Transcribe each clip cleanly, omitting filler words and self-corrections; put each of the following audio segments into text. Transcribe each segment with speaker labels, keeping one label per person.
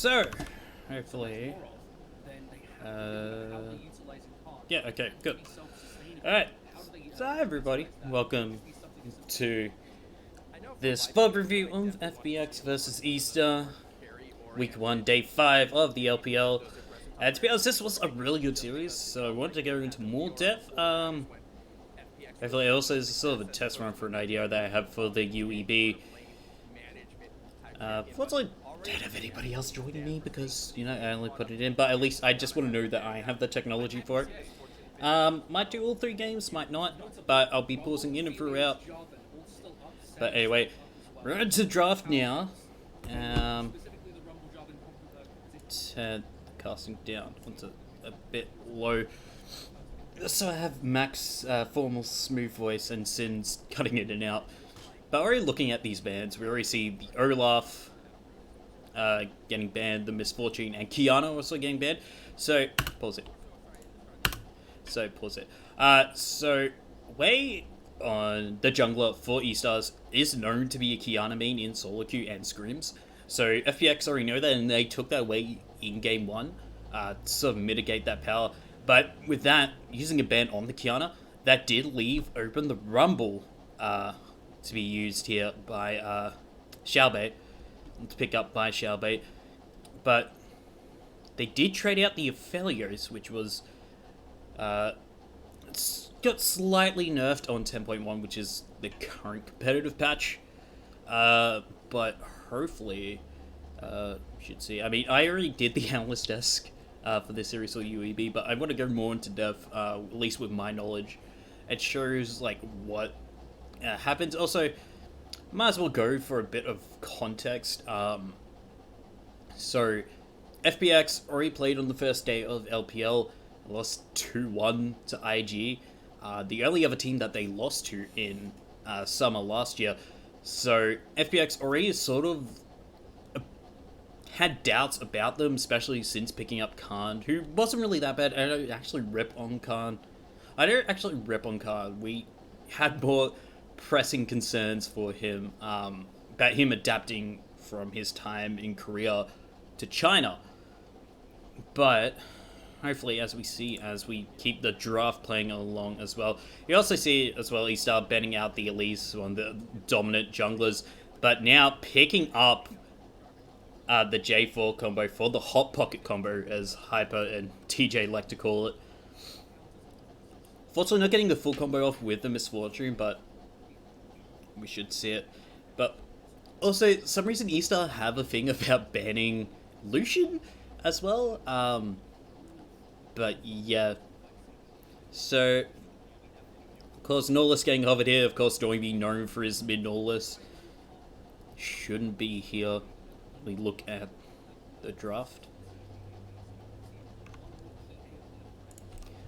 Speaker 1: So, hopefully, yeah, okay, good. Alright, so hi everybody, welcome to this VOD review of FPX versus Easter, Week 1, Day 5 of the LPL. And to be honest, this was a really good series, so I wanted to go into more depth. Hopefully, also this is sort of a test run for an idea that I have for the UEB. Fortunately, I don't have anybody else joining me because, you know, I only put it in, but at least I just want to know that I have the technology for it. Might do all 3 games, might not, but I'll be pausing in and throughout. But anyway, we're into draft now. Turn the casting down onto a bit low. So I have Max formal smooth voice and Sin's cutting in and out. But already looking at these bans, we already see the Olaf getting banned, the Misfortune, and Kiana also getting banned. So, pause it. So, Wei on the jungler for E-Stars is known to be a Kiana main in solo queue and scrims. So FPX already know that, and they took that away in game 1 to sort of mitigate that power. But with that, using a ban on the Kiana, that did leave open the Rumble to be used here by Xiaobei, to pick up by Xiaobei. But they did trade out the Aphelios, which was got slightly nerfed on 10.1, which is the current competitive patch. But hopefully, should see. I mean, I already did the analyst desk for this series for UEB, but I want to go more into depth, at least with my knowledge. It shows like what happens. Also, might as well go for a bit of context. So, FPX already played on the first day of LPL, lost 2-1 to IG. The only other team that they lost to in summer last year. So FPX already sort of had doubts about them, especially since picking up Khan, who wasn't really that bad. I don't actually rip on Khan. We had more pressing concerns for him, about him adapting from his time in Korea to China. But hopefully, as we keep the draft playing along as well. You also see as well he started banning out the Elise on the dominant junglers, but now picking up the J4 combo for the Hot Pocket combo, as Hyper and TJ like to call it. Fortunately, not getting the full combo off with the Misfortune, but we should see it. But also, some reason E-Star have a thing about banning Lucian as well. But yeah, so of course Norlis getting hovered here. Of course, Joey being known for his mid Norlis shouldn't be here. We look at the draft.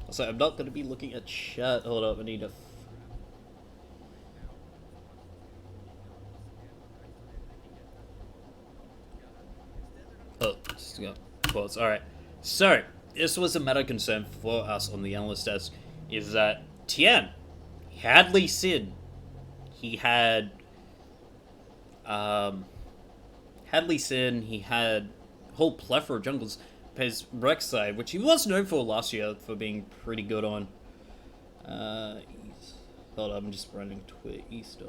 Speaker 1: Also, I'm not going to be looking at chat. Hold up, I need to. Just got pause. All right, so. This was a matter of concern for us on the analyst desk, is that Tian, he had Lee Sin, he had Lee Sin, he had a whole plethora of jungles, his Rek'Sai, which he was known for last year for being pretty good on. Hold on, I'm just running Twitter Easter.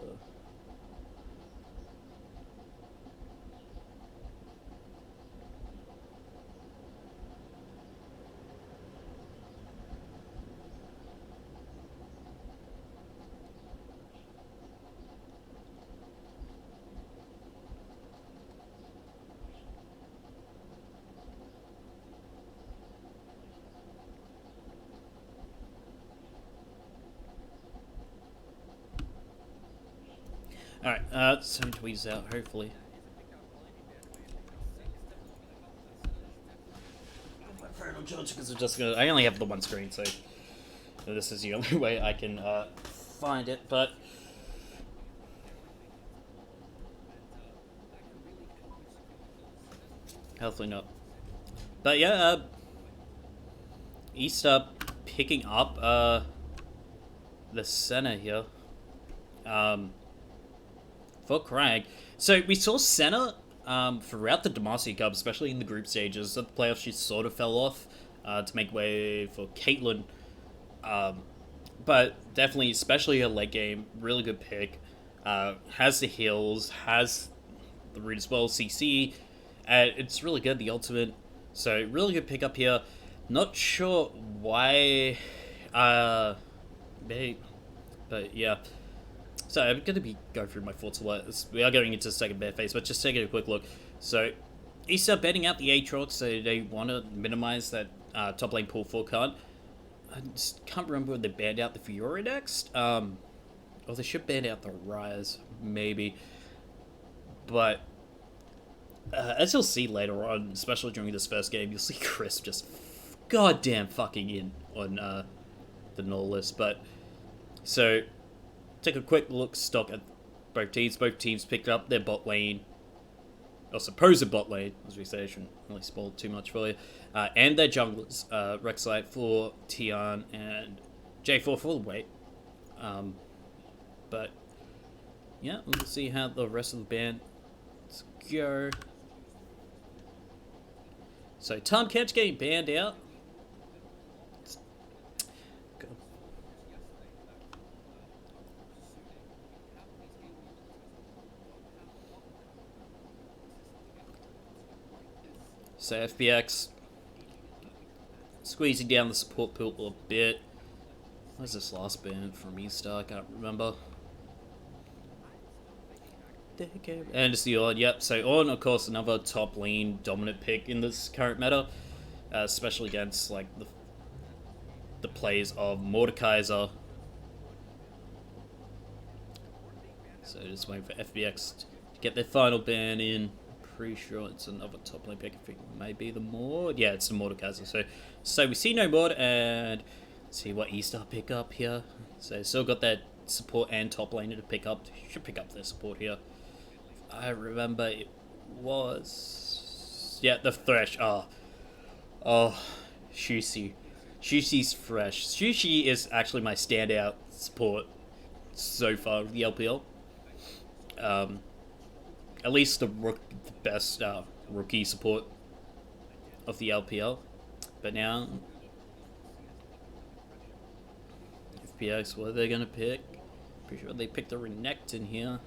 Speaker 1: Alright, some tweets out, hopefully. Because I only have the one screen, so this is the only way I can find it, but hopefully not. But yeah, Easter picking up the center here. For Crag. So we saw Senna throughout the Demacia Cup, especially in the group stages. At the playoffs, she sort of fell off to make way for Caitlyn. But definitely, especially her late game, really good pick. Has the heals, has the root as well, CC. It's really good, the ultimate. So, really good pick up here. Not sure why. Maybe, but yeah. So I'm going to be going through my thoughts a lot. We are going into the second bear phase, but just taking a quick look. So, Easter betting out the Aatrox, so they want to minimize that top lane pull for card. I just can't remember when they banned out the Fiora next. Or they should ban out the Rise, maybe. But as you'll see later on, especially during this first game, you'll see Crisp just goddamn fucking in on the null list. But so take a quick look stock at both teams. Both teams picked up their bot lane, or supposed bot lane, as we say. I shouldn't really spoil too much for you. And their junglers, Rek'Sai for Tian and J4 for the weight. But yeah, let's see how the rest of the band go. So Tom Catch getting banned out. So FPX squeezing down the support pool a bit. Where's this last ban from Easter? I can't remember. And it's the Ornn, yep. So Ornn, of course, another top lane dominant pick in this current meta, especially against like the plays of Mordekaiser. So just waiting for FBX to get their final ban in. Pretty sure it's another top lane pick. I think maybe the Mord. Yeah, it's the Mordekaiser. So we see no Mord, and see what Easter pick up here. So still got that support and top laner to pick up. Should pick up their support here. I remember it was... Yeah, the Thresh. Oh, Shushi. Shushi's Thresh. Shushi is actually my standout support so far with the LPL. At least the best rookie support of the LPL. But now, FPX, what are they going to pick? Pretty sure they picked a Renekton here.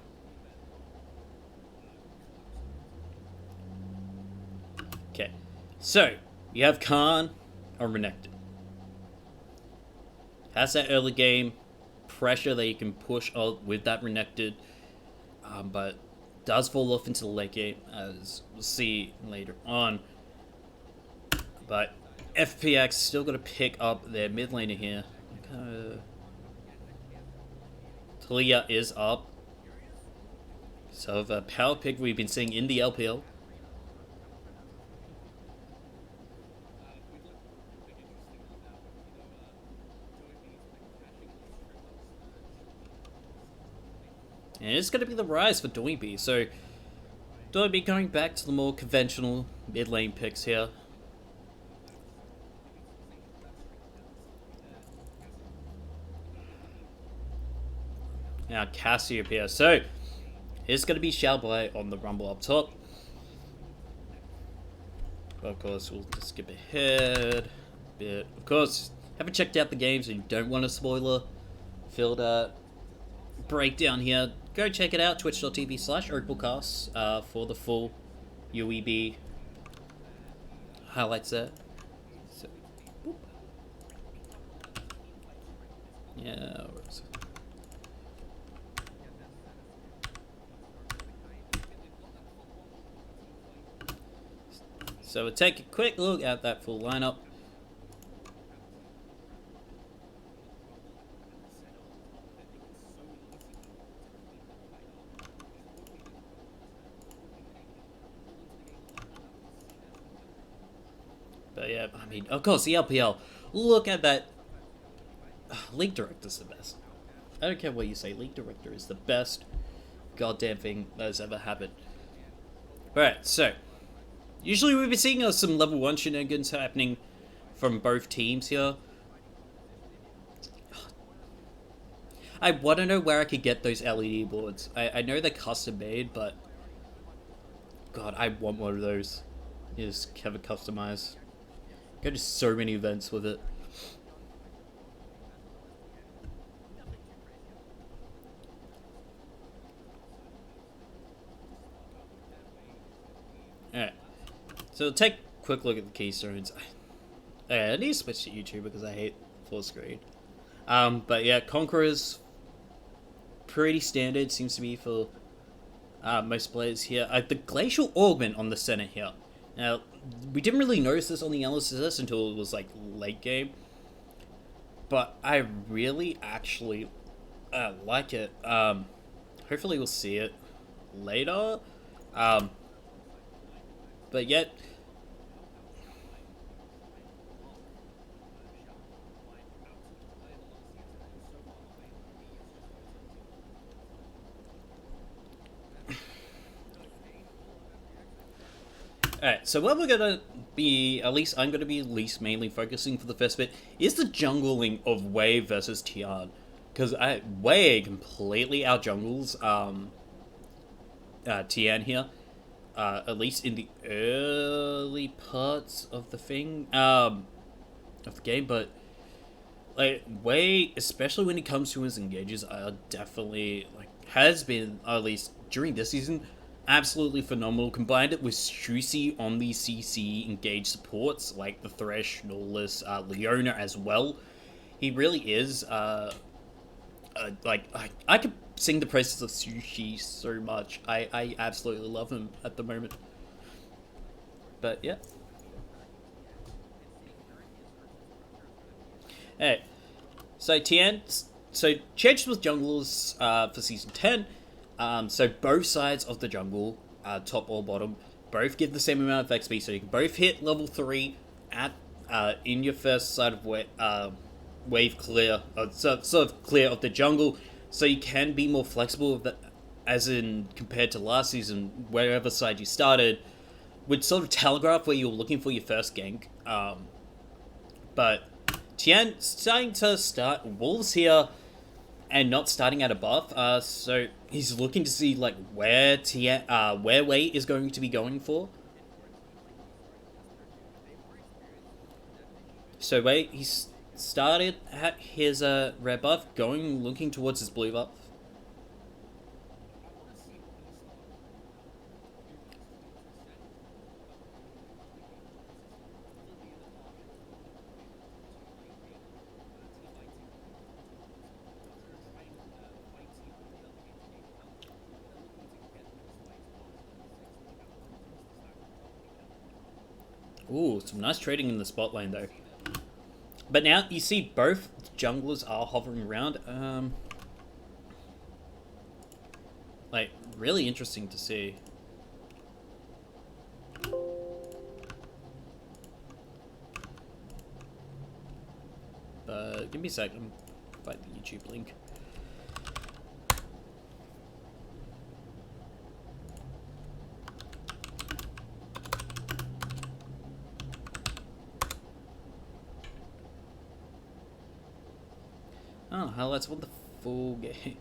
Speaker 1: Okay, so you have Khan or Renekton. Has that early game pressure that you can push out with that Renekton, but does fall off into the late game, as we'll see later on. But FPX still got to pick up their mid laner here. Talia is up. So the power pick we've been seeing in the LPL. And it's going to be the Rise for Doinby. So Doinby going back to the more conventional mid lane picks here. Now Cassiopeia. So it's going to be Shalboy on the Rumble up top. Of course, we'll just skip ahead a bit. Of course, haven't checked out the game, so you don't want a spoiler filled breakdown here. Go check it out, twitch.tv/Opalcast for the full UEB highlights there. So, yeah. So we'll take a quick look at that full lineup. But yeah, I mean, of course, the LPL. Look at that. League Director's the best. I don't care what you say. League Director is the best goddamn thing that has ever happened. Alright, so usually we've been seeing some level 1 shenanigans happening from both teams here. I want to know where I could get those LED boards. I know they're custom made, but God, I want one of those. You just have it customized. Go to so many events with it. Alright, so take a quick look at the keystones. I need to switch to YouTube because I hate full screen. But yeah, Conqueror's pretty standard, seems to be for most players here. The Glacial Augment on the center here. Now, we didn't really notice this on the LSS until it was like late game. But I really actually like it. Hopefully we'll see it later. But yet... Alright, so what we're gonna be, at least I'm gonna be mainly focusing for the first bit, is the jungling of Wei versus Tian. Because Wei completely out jungles Tian here. At least in the early parts of the of the game, but like Wei, especially when it comes to his engages, are definitely has been, at least during this season, absolutely phenomenal. Combined it with Shusi on the CC engage supports like the Thresh, Nautilus, Leona as well. He really is. I could sing the praises of Sushi so much. I absolutely love him at the moment. But yeah. Hey, so Tien, so changed with junglers for season 10. So both sides of the jungle, top or bottom, both give the same amount of XP. So you can both hit level 3 at in your first side of wave clear, sort of clear of the jungle. So you can be more flexible with as in compared to last season, wherever side you started, would sort of telegraph where you're looking for your first gank. But Tian starting to start Wolves here and not starting at a buff, so he's looking to see like where Wei is going to be going for. So Wei, he's started at his red buff, looking towards his blue buff. Ooh, some nice trading in the spot lane though. But now you see both junglers are hovering around. Like, really interesting to see. But give me a second. Find the YouTube link. Oh, hell, that's what the full game.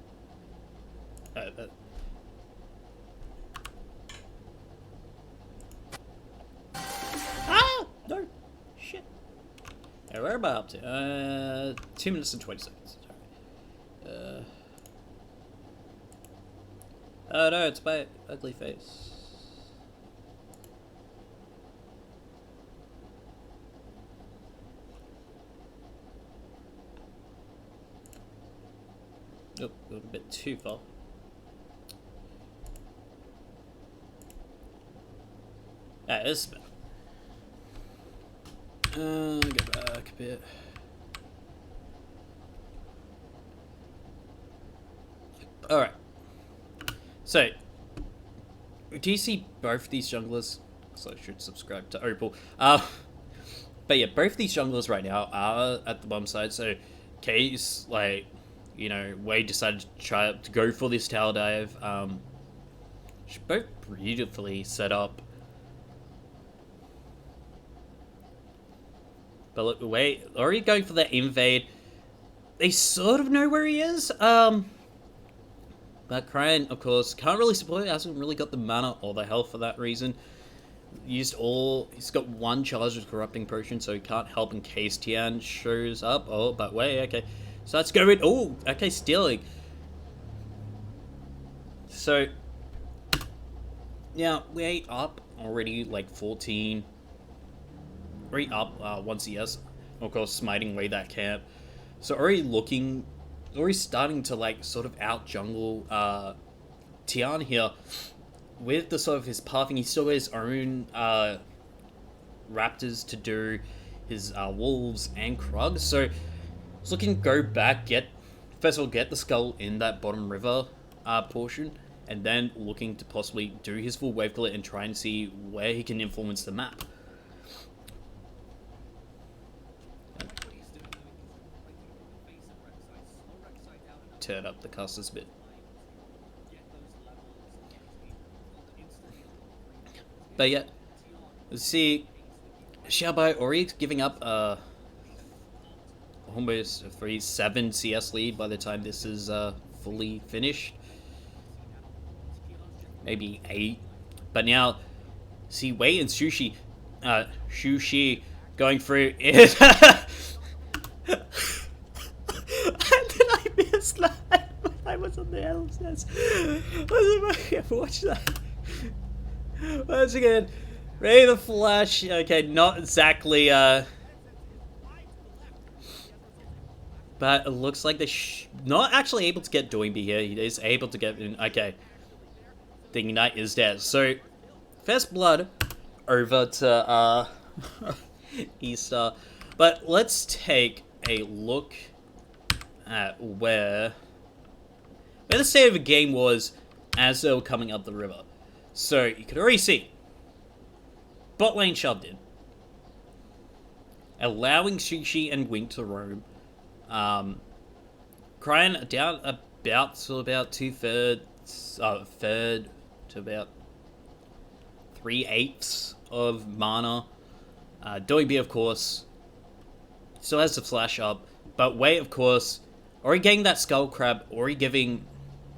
Speaker 1: Ah! No! Shit. Hey, where am I up to? 2 minutes and 20 seconds. Oh no, it's my ugly face. Oh, a little bit too far. Ah, this is better. Go back a bit. Alright. So, do you see both these junglers? So I should subscribe to Opal. But yeah, both these junglers right now are at the bottom side. So, K's like, you know, Wade decided to try to go for this tower dive. Both beautifully set up. But look, Wade already going for that invade. They sort of know where he is. But Crane, of course, can't really support it, hasn't really got the mana or the health for that reason. He's got one charge of Corrupting Potion, so he can't help in case Tian shows up. Oh, but wait, okay. So let's go with, oh, okay, stealing. So, now, we're up already, like, 14. Already up 1 CS. Of course, smiting away that camp. So already starting to, like, sort of out-jungle Tian here. With the sort of his pathing, he still got his own raptors to do, his wolves and Krugs. So, he's looking to go back, first of all, get the skull in that bottom river portion, and then looking to possibly do his full wave clear and try and see where he can influence the map. Turn up the casters a bit. But yeah, let's see, Xiaobai already giving up almost a 3-7 CS lead by the time this is fully finished. Maybe 8. But now, see Wei and Sushi, Shushi going through it. How did I miss that? I was on the elves nest. I ever watched that? Once again, Ray the Flash. Okay, not exactly. But it looks like they're not actually able to get Doinby here. He is able to get in. Okay, the Ignite is dead. So, first blood over to Estar. But let's take a look at where the state of the game was as they were coming up the river. So you could already see bot lane shoved in, allowing Shishi and Wink to roam. Cryan down about third to about 3/8 of mana. Doinby, of course, still has the flash up, but Wei, of course, already getting that skull crab, already giving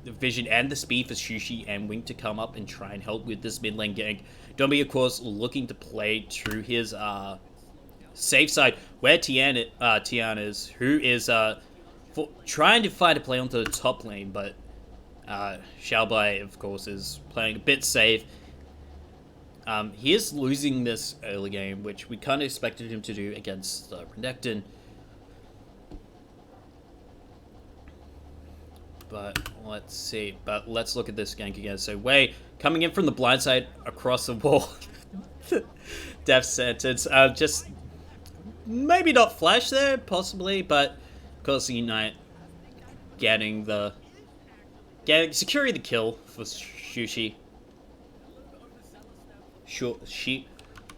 Speaker 1: the vision and the speed for Sushi and Wink to come up and try and help with this mid lane gank. Doinby, of course, looking to play to his safe side, where Tian is, who is trying to find a play onto the top lane, but Xiaobai, of course, is playing a bit safe. He is losing this early game, which we kind of expected him to do against Renekton. But let's see. But let's look at this gank again. So Wei coming in from the blind side across the wall. Death sentence. Just maybe not flash there, possibly, but of course Ignite securing the kill for Shushi. Sure, she.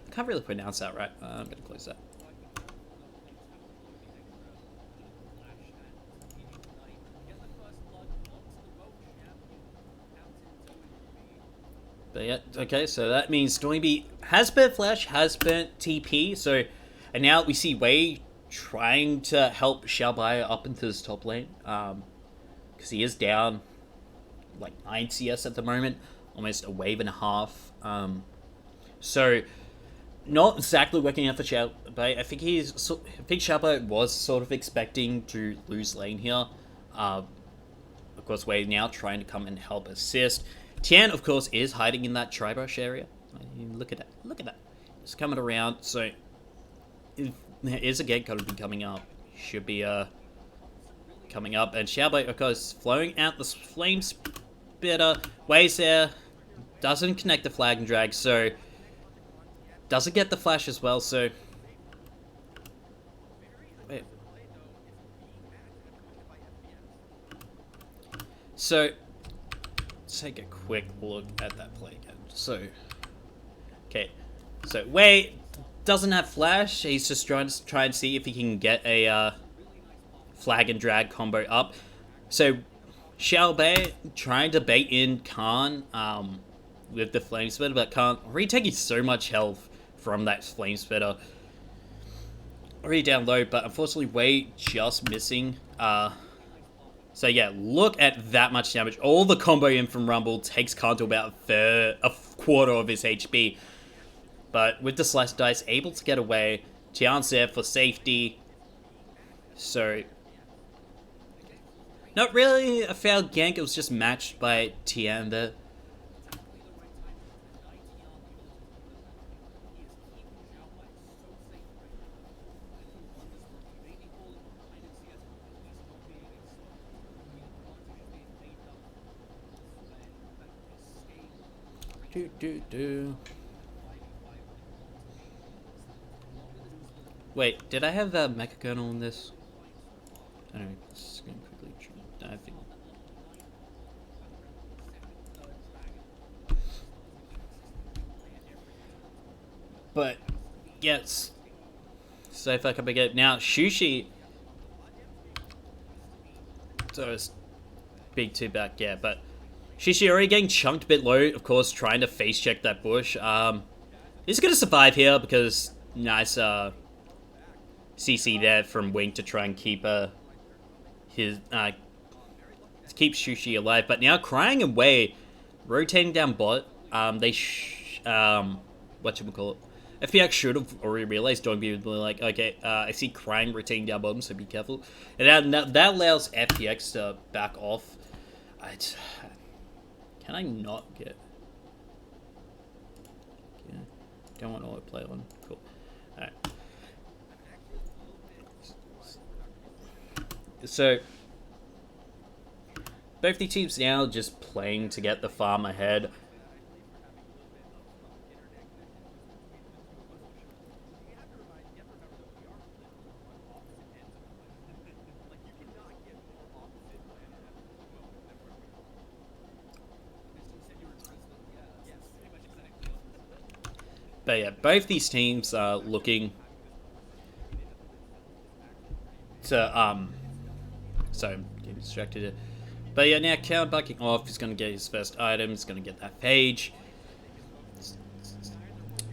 Speaker 1: I can't really pronounce that right. I'm gonna close that. But yeah, okay, so that means Doinby has spent flash, has spent TP, so, and now we see Wei trying to help Xiaobai up into this top lane, because he is down like 9 CS at the moment, almost a wave and a half. So not exactly working out for Xiaobai. I think Xiaobai was sort of expecting to lose lane here. Of course, Wei now trying to come and help assist. Tian, of course, is hiding in that tri-brush area. Look at that. Look at that. It's coming around. So, there is a gank going to be coming up. Should be coming up. And Xiaobai, of course, flowing out the flame spitter. Wei's there. Doesn't connect the flag and drag. So, doesn't get the flash as well. So, wait. So, let's take a quick look at that play again. So, okay. So, Wei doesn't have flash. He's just trying to try and see if he can get a flag and drag combo up. So, Xiaobai trying to bait in Khan with the flame spitter, but Khan already taking so much health from that flame spitter. Already down low, but unfortunately Wei just missing So yeah, look at that much damage. All the combo in from Rumble takes Kanto about a quarter of his HP. But with the Slice Dice, able to get away. Tian's there for safety. So, not really a failed gank, it was just matched by Tian there. Wait, did I have a Mecha Kernel in this? I don't know, just gonna quickly try. I think. But, yes. So if I can get now, Shushi. So it's big two back, yeah, but Shushi already getting chunked a bit low, of course, trying to face check that bush. He's gonna survive here because nice CC there from Wing to try and keep his keep Shushi alive. But now crying away, rotating down bot. Whatchamacallit? FPX should have already realized. Don't be like, okay, I see crying rotating down bottom, so be careful. And that allows FPX to back off. Can I not get? Yeah, don't want autoplay on. Cool. All right. So both the teams now just playing to get the farm ahead. But yeah, both these teams are looking to so I'm getting distracted here. But yeah, now Count bucking off. He's going to get his first item. He's going to get that page.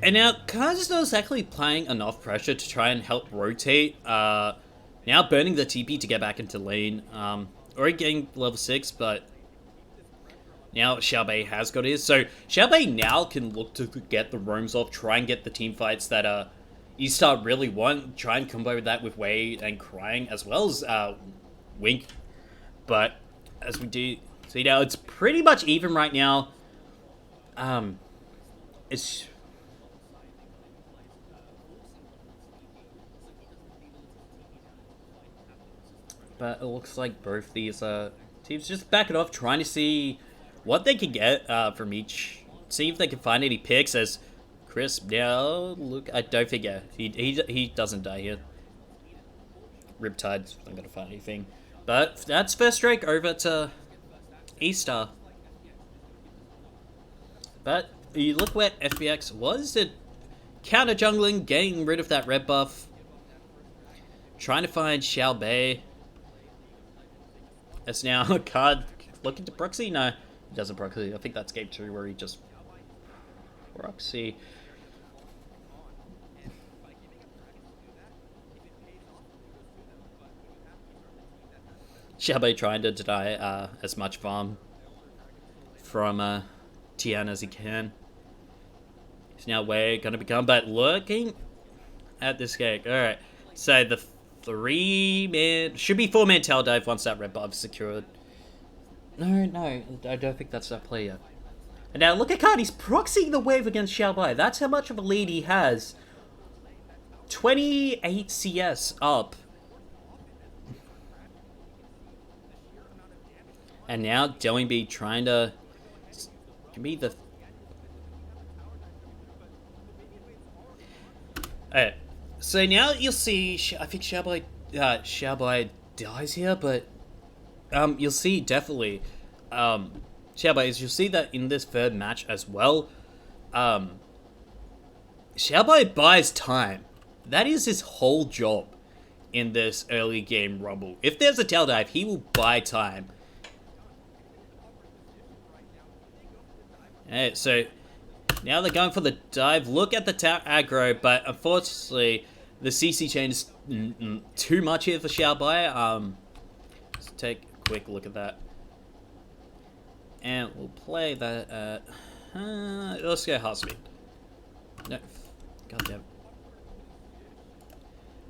Speaker 1: And now Kai's not exactly applying enough pressure to try and help rotate. Now burning the TP to get back into lane. Already getting level 6, but now Xiaobei has got his. So Xiaobei now can look to get the roams off, try and get the team fights that Estar really want. Try and combo that with Wei and Crying as well as Wink. But as we do see now, it's pretty much even right now. It's but it looks like both these teams just back it off, trying to see what they can get from each. See if they can find any picks. As Chris now, look, I don't think he doesn't die here. Riptide's not gonna find anything. But that's first strike over to Estar. But you look where FPX was. It counter jungling, getting rid of that red buff. Trying to find Xiaobei. It's now a card looking to proxy. No, he doesn't proxy. I think that's game 2 where he just proxy. Xiaobei trying to deny as much farm from Tian as he can. He's now Wei gonna become, but looking at this game. Alright, so the 3-man, should be 4-man tail dive once that red buff is secured. No, I don't think that's that play yet. And now look at Card, he's proxying the wave against Xiaobei. That's how much of a lead he has. 28 CS up. And now Delingby trying to be the... Alright, so now you'll see, I think Xiaobei dies here, but you'll see definitely Xiaobei, you'll see that in this third match as well. Xiaobei buys time. That is his whole job in this early game rumble. If there's a tail dive, he will buy time. Alright, so now they're going for the dive. Look at the aggro, but unfortunately, the CC chain is too much here for Xiaobei. Let's take a quick look at that. And we'll play that at... let's go half speed. No. Goddamn.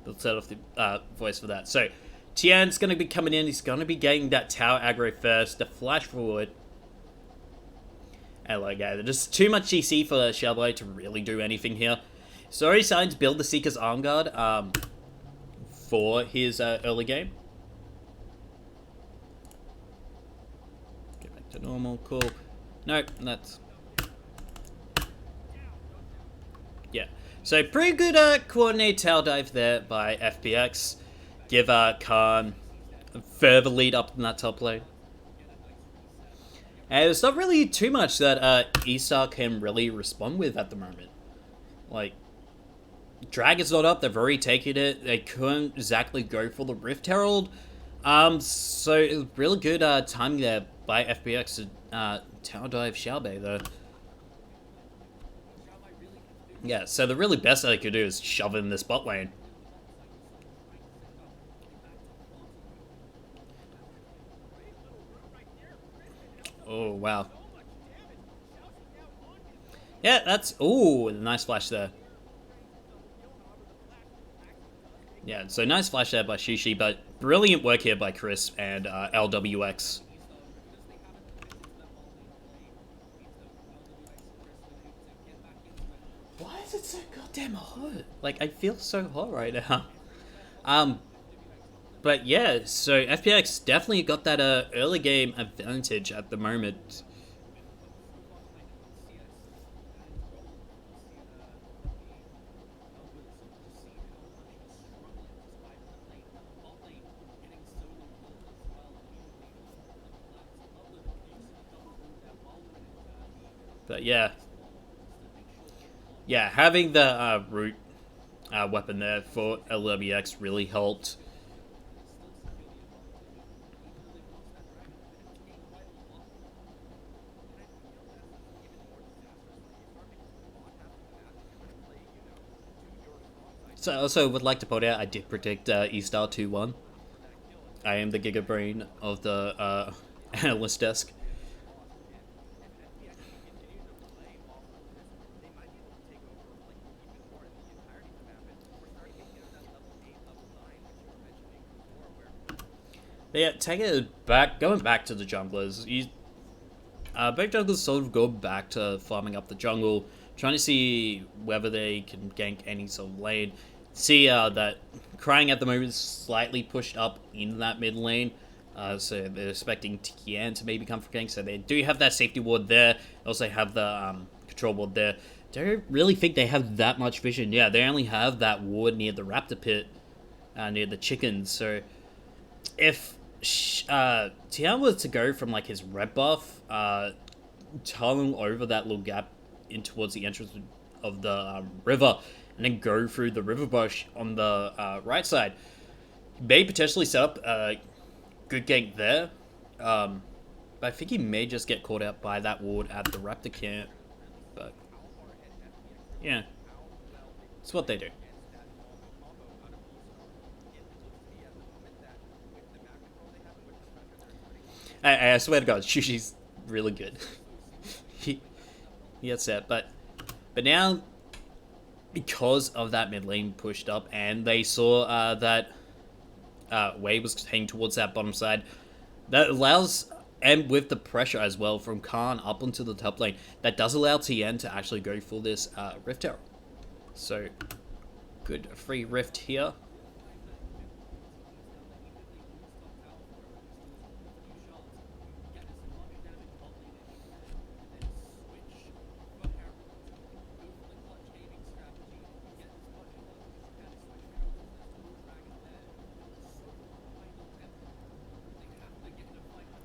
Speaker 1: We'll set off the voice for that. So, Tian's going to be coming in. He's going to be getting that tower aggro first. The flash forward. And like, yeah, there's too much CC for Xiaobai to really do anything here. He's already starting to build the Seeker's Arm Guard for his early game. Get back to normal. Cool. Nope, that's... Yeah. So, pretty good coordinated tail dive there by FPX. Give Khan a further lead up in that top lane. And there's not really too much that Estar can really respond with at the moment. Like, Dragon's not up, they've already taken it. They couldn't exactly go for the Rift Herald. So it was really good timing there by FPX to tower dive Xiaobai though. Yeah, so the really best that they could do is shove in this bot lane. Oh, wow. Yeah, that's... Ooh, nice flash there. Yeah, so nice flash there by Shushi, but brilliant work here by Chris and LWX. Why is it so goddamn hot? Like, I feel so hot right now. But yeah, so FPX definitely got that early game advantage at the moment. But yeah. Yeah, having the root weapon there for LWX really helped. So I also would like to point out I did predict Estar 2-1. I am the Giga Brain of the analyst desk. But yeah, taking it back, going back to the junglers, both junglers sort of go back to farming up the jungle, trying to see whether they can gank any sort of lane. See that Crying at the moment is slightly pushed up in that mid lane, so they're expecting Tian to maybe come for gank, so they do have that safety ward there. They also have the control ward there. Don't really think they have that much vision. Yeah, they only have that ward near the raptor pit, near the chickens, so if Tian was to go from like his red buff, tunnel over that little gap in towards the entrance of the river, and then go through the river bush on the right side, may potentially set up a good gank there. But I think he may just get caught out by that ward at the raptor camp. But yeah, it's what they do. I swear to God, Shushi's really good. he gets that, but now because of that mid lane pushed up, and they saw that Wei was heading towards that bottom side, that allows, and with the pressure as well from Khan up onto the top lane, that does allow Tien to actually go for this Rift Herald. So good free Rift here.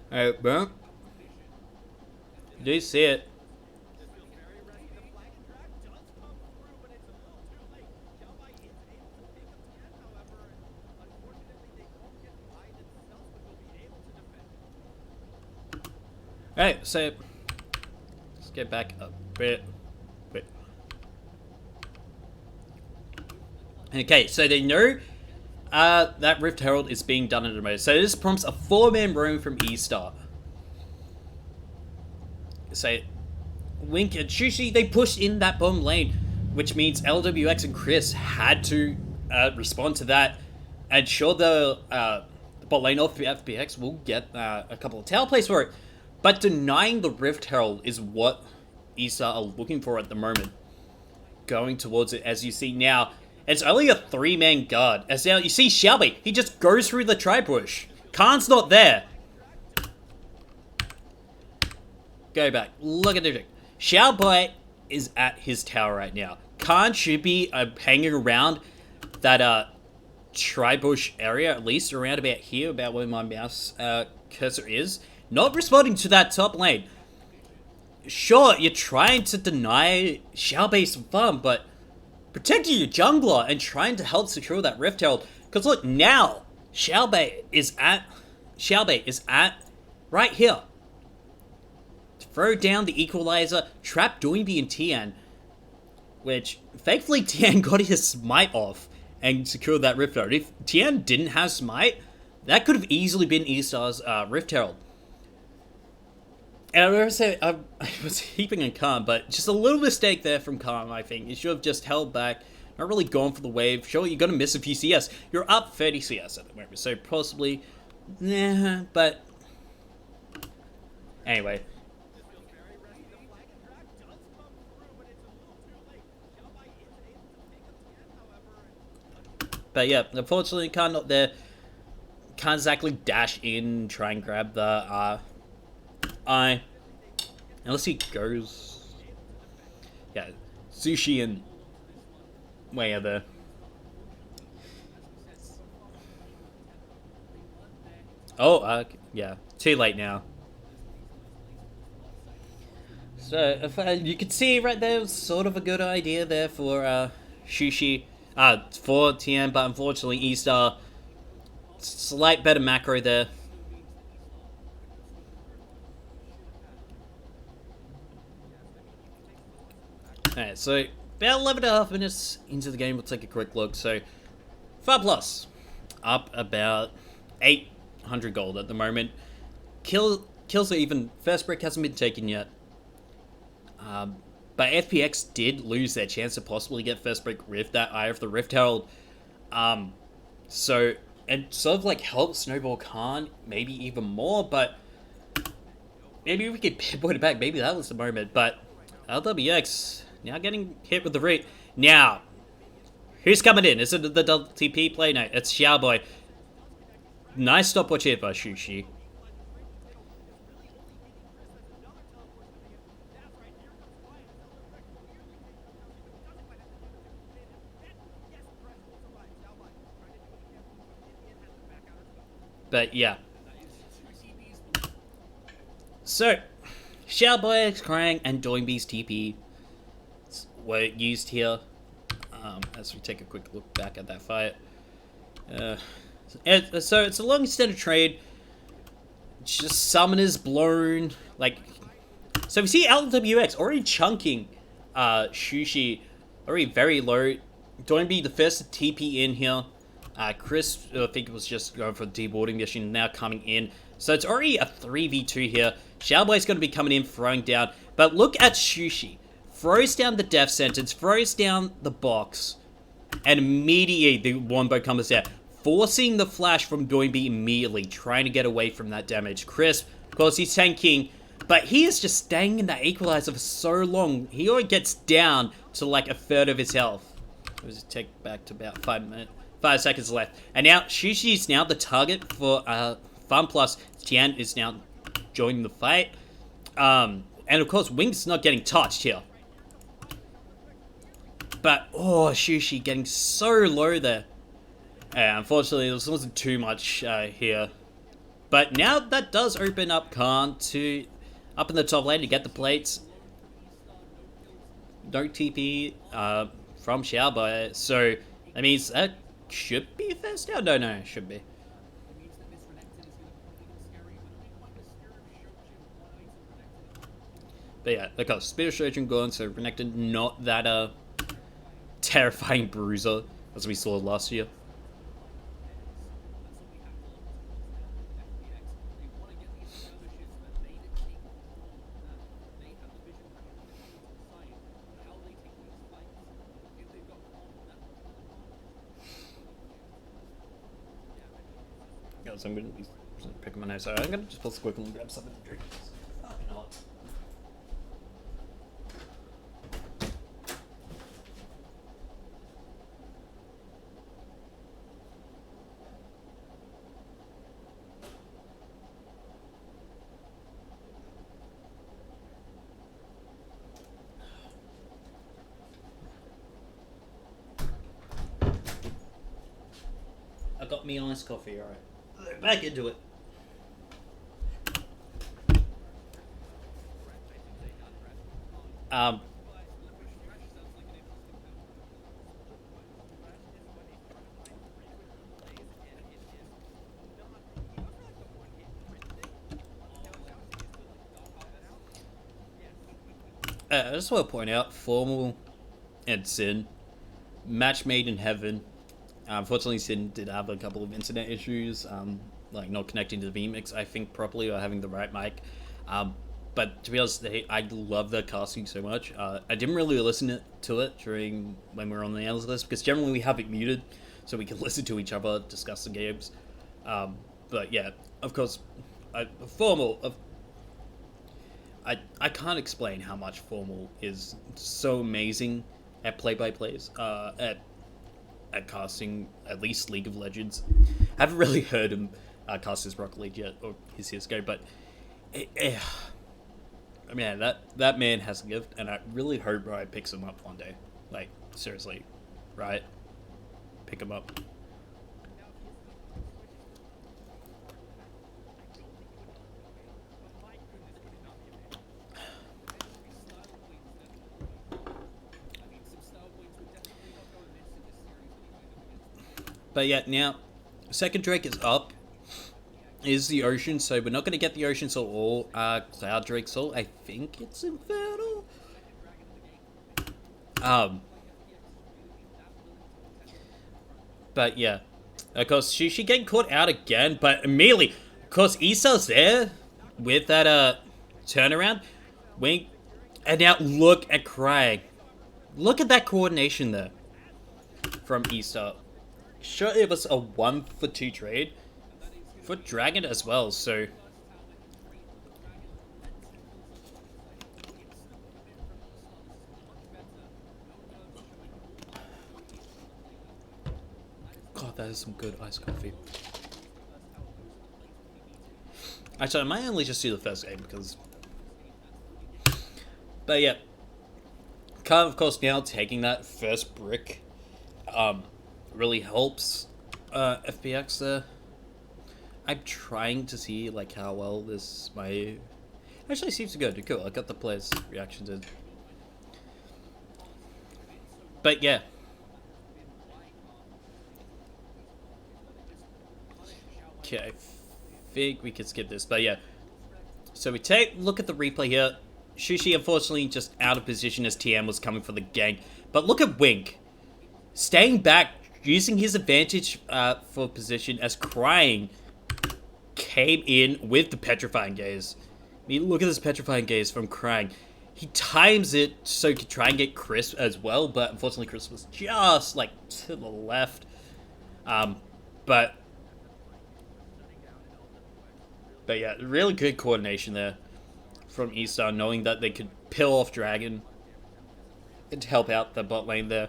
Speaker 1: Alright, bro. Do you see it? Alright, so let's get back a bit. Okay, so they know That Rift Herald is being done at the moment. So this prompts a 4-man roam from Estar. So Wink and Sushi, they pushed in that bottom lane, which means LWX and Chris had to respond to that. And sure, the bot lane of FPX will get a couple of tower plays for it. But denying the Rift Herald is what Estar are looking for at the moment. Going towards it, as you see now. It's only a 3-man guard. As now you see Shelby, he just goes through the tri-bush. Khan's not there. Go back. Look at the Xiaobai is at his tower right now. Khan should be hanging around that tri-bush area, at least around about here, about where my mouse cursor is. Not responding to that top lane. Sure, you're trying to deny Xiaobei some fun, but protecting your jungler and trying to help secure that Rift Herald. Because look, now Xiaobei is at right here. Throw down the equalizer, trap Doinby and Tian, which thankfully Tian got his smite off and secured that Rift Herald. If Tian didn't have smite, that could have easily been Estar's Rift Herald. And I was heaping on Khan, but just a little mistake there from Khan, I think. You should have just held back, not really gone for the wave. Sure, you're going to miss a few CS. You're up 30 CS at the moment, so possibly, nah, but anyway. But yeah, unfortunately, Khan not there. Can't exactly dash in, try and grab the eye. Unless he goes... Yeah, Sushi and way out there. Oh, yeah, too late now. So, if you can see right there, was sort of a good idea there for Sushi, for Tian, but unfortunately Estar, slight better macro there. Alright, so about 11.5 minutes into the game, we'll take a quick look. So, 5+, up about 800 gold at the moment. Kills are even, first brick hasn't been taken yet. But FPX did lose their chance to possibly get first brick with that Eye of the Rift Herald. So, and sort of like help snowball Khan, maybe even more, but maybe we could pinpoint it back. Maybe that was the moment, but LWX now getting hit with the rate. Now, who's coming in? Is it the WTP play? No, it's Xiaobai. Nice stopwatch here by Sushi. But yeah. So, Xiaobai, Krang, and Doinby's TP were used here. As we take a quick look back at that fight. So it's a long extended trade. Just summoners blown. Like, so we see LWX already chunking Sushi already very low. Doinby the first to TP in here. Chris, I think it was just going for the deboarding mission, now coming in. So it's already a 3v2 here. Xiaobai's going to be coming in, throwing down. But look at Sushi. Throws down the death sentence, throws down the box, and immediately the wombo comes out. Forcing the flash from Doinby immediately, trying to get away from that damage. Chris, of course, he's tanking, but he is just staying in that equalizer for so long. He already gets down to like a third of his health. Let's take back to about 5 seconds left. And now, Sushi's now the target for Fun Plus. Tian is now joining the fight. And of course, Wing's not getting touched here. But, oh, Sushi getting so low there. Unfortunately, this wasn't too much here. But now that does open up Khan to up in the top lane to get the plates. No TP from Xiaobai. So, that means that should be a first down? No, it should be. But yeah, look at Spirit Surgeon gone, so Renekton not that terrifying bruiser as we saw last year. so I'm gonna be picking my nose. So I'm gonna just pause quickly and grab something to drink. Fucking hell. I got me iced coffee, alright. Back into it. Um, I just want to point out, Formal and Sin, match made in heaven. Unfortunately, Sin did have a couple of internet issues, like not connecting to the vMix, I think, properly, or having the right mic. But to be honest, I love their casting so much. I didn't really listen to it during when we were on the analyst list, because generally we have it muted, so we can listen to each other discuss the games. But yeah, of course, Formal. I can't explain how much Formal is so amazing at play-by-plays, at casting, at least League of Legends. I haven't really heard him cast his Rocket League yet, or his CSGO, but man, that man has a gift, and I really hope Riot picks him up one day. Like, seriously, Riot, pick him up. But yeah, now, second Drake is up. Is the Ocean, so we're not going to get the Ocean Soul or Cloud Drake Soul. I think it's Infernal. But yeah, of course, she getting caught out again, but immediately, of course, Issa's there with that turnaround. Wink, and now look at Craig. Look at that coordination there from Issa. Sure, it was a 1-for-2 trade for Dragon as well, so God, that is some good iced coffee. Actually, I might only just do the first game because, but yeah, Kyle, of course, now taking that first brick really helps FPX there. I'm trying to see like how well this might actually seems to go. Cool, I got the players' reactions in. But yeah. Okay, I think we can skip this, but yeah. So we look at the replay here. Shushi, unfortunately, just out of position as TM was coming for the gank. But look at Wink. Staying back, using his advantage for position as Crying came in with the Petrifying Gaze. I mean, look at this Petrifying Gaze from Crying. He times it so he could try and get Chris as well, but unfortunately Chris was just, like, to the left. But yeah, really good coordination there from Eaststar, knowing that they could pill off Dragon and help out the bot lane there.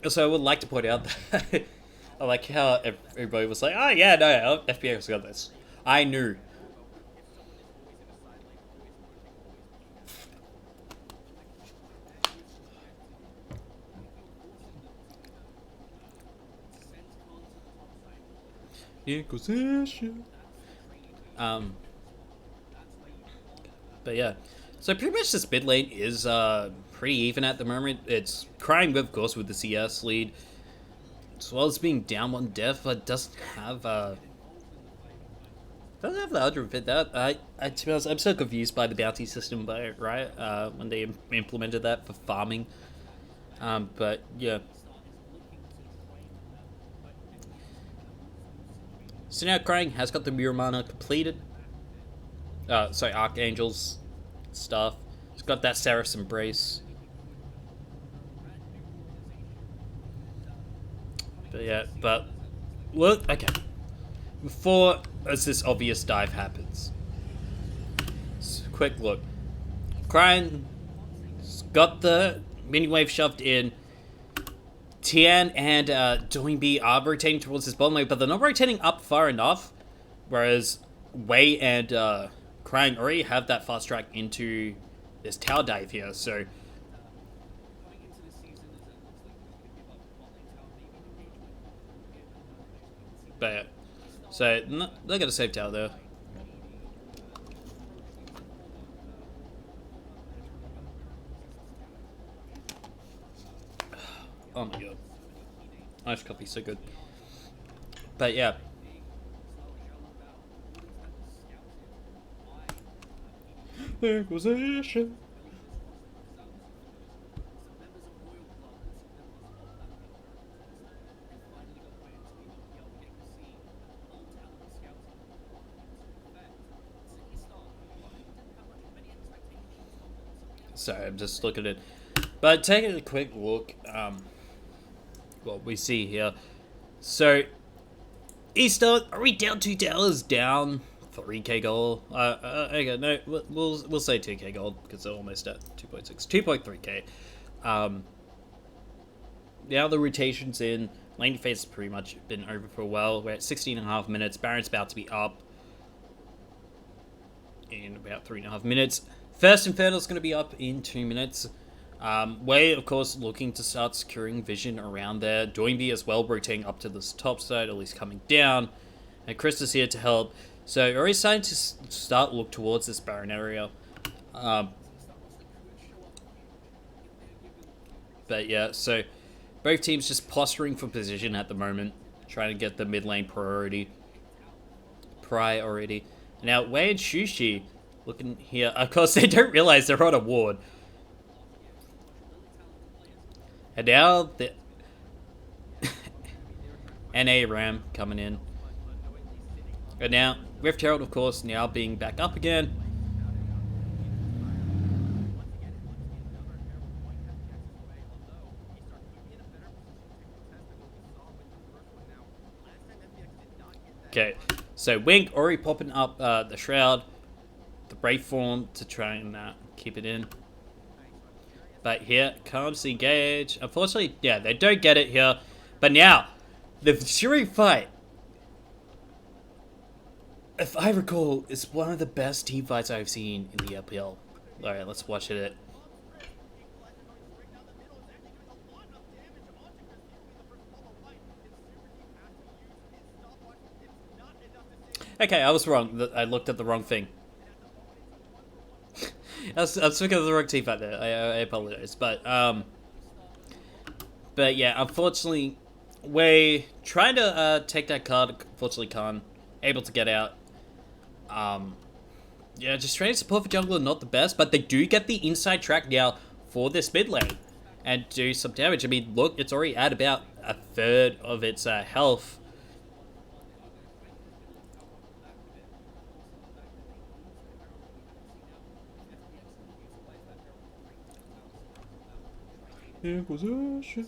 Speaker 1: So I would like to point out that I like how everybody was like, oh yeah, no, FPX got this. I knew. Inquisition. But yeah, so pretty much this mid lane is pretty even at the moment. It's Crying, of course, with the CS lead, as well as being down one death, but doesn't have the 100 that. To be honest, I'm so confused by the bounty system by Riot when they implemented that for farming. But yeah. So now Crying has got the Muramana completed. Sorry, Archangel's stuff. He's got that Seraph's Embrace. But yeah, but look, okay. Before as this obvious dive happens, quick look. Cryan got the mini wave shoved in. Tian and Doingby are rotating towards this bottom lane, but they're not rotating up far enough. Whereas Wei and Krang already have that fast track into this tower dive here, so. But yeah. So, they're gonna save tower there. Oh my god. Nice coffee, so good. But yeah. Acquisition. Sorry, I'm just looking at it. But taking a quick look, what we see here. So, Easter, are we down 2 towers? Down 3k gold? Okay, no, we'll say 2k gold because they're almost at 2.6, 2.3k. Now the rotation's in. Lane phase has pretty much been over for a while. We're at 16.5 minutes. Baron's about to be up in about 3.5 minutes. First Infernal's going to be up in 2 minutes. Wei, of course, looking to start securing vision around there. Doingby as well, rotating up to this top side, at least coming down. And Chris is here to help. So already starting to start look towards this Baron area. But yeah, so both teams just posturing for position at the moment. Trying to get the mid lane priority. Now, Wei and Shushi looking here. Of course, they don't realize they're on a ward. And now the NA Ram coming in. And now Rift Herald, of course, now being back up again. Okay, so Wink already popping up the Shroud, the Brave Form to try and keep it in. But here comes the engage. Unfortunately, yeah, they don't get it here. But now, the Shuri fight, if I recall, is one of the best team fights I've seen in the LPL. Alright, let's watch it. Okay, I was wrong. I looked at the wrong thing. I was thinking of the wrong team fight there. I apologize. But yeah, unfortunately, Wei trying to take that card. Unfortunately, can't. Able to get out. Yeah, just trying to support for jungler, not the best, but they do get the inside track now for this mid lane and do some damage. I mean, look, it's already at about a third of its health. Inquisition.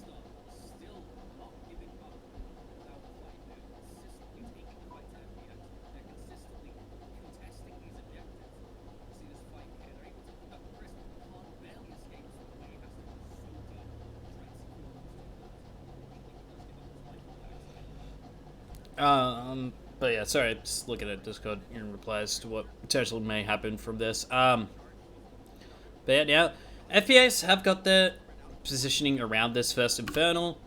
Speaker 1: But yeah, sorry, just looking at Discord in replies to what potentially may happen from this. But yeah, now FPX have got their positioning around this first Infernal.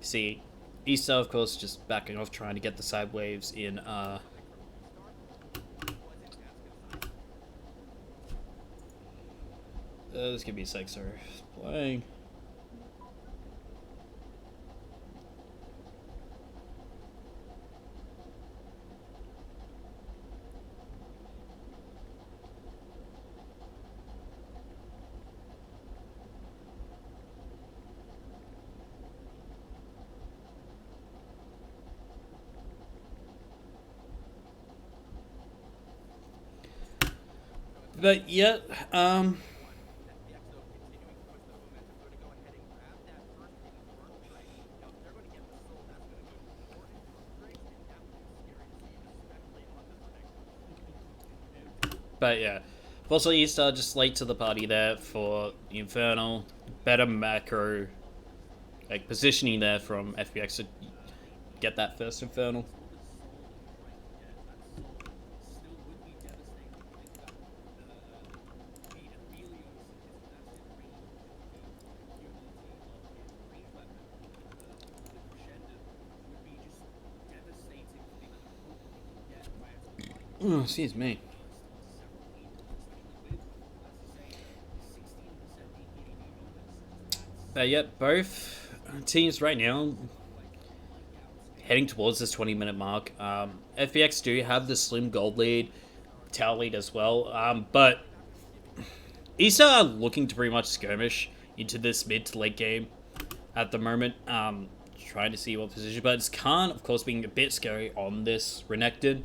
Speaker 1: See, Easter, of course, just backing off, trying to get the side waves in. This could be Sexer playing. But yeah, But yeah, also Easter just late to the party there for the Infernal. Better macro like positioning there from FPX to get that first Infernal. Oh, excuse me. But yeah, both teams right now heading towards this 20-minute mark. FPX do have the slim gold lead, tower lead as well, but Easter are looking to pretty much skirmish into this mid to late game at the moment. Trying to see what position, but it's Khan, of course, being a bit scary on this Renekton,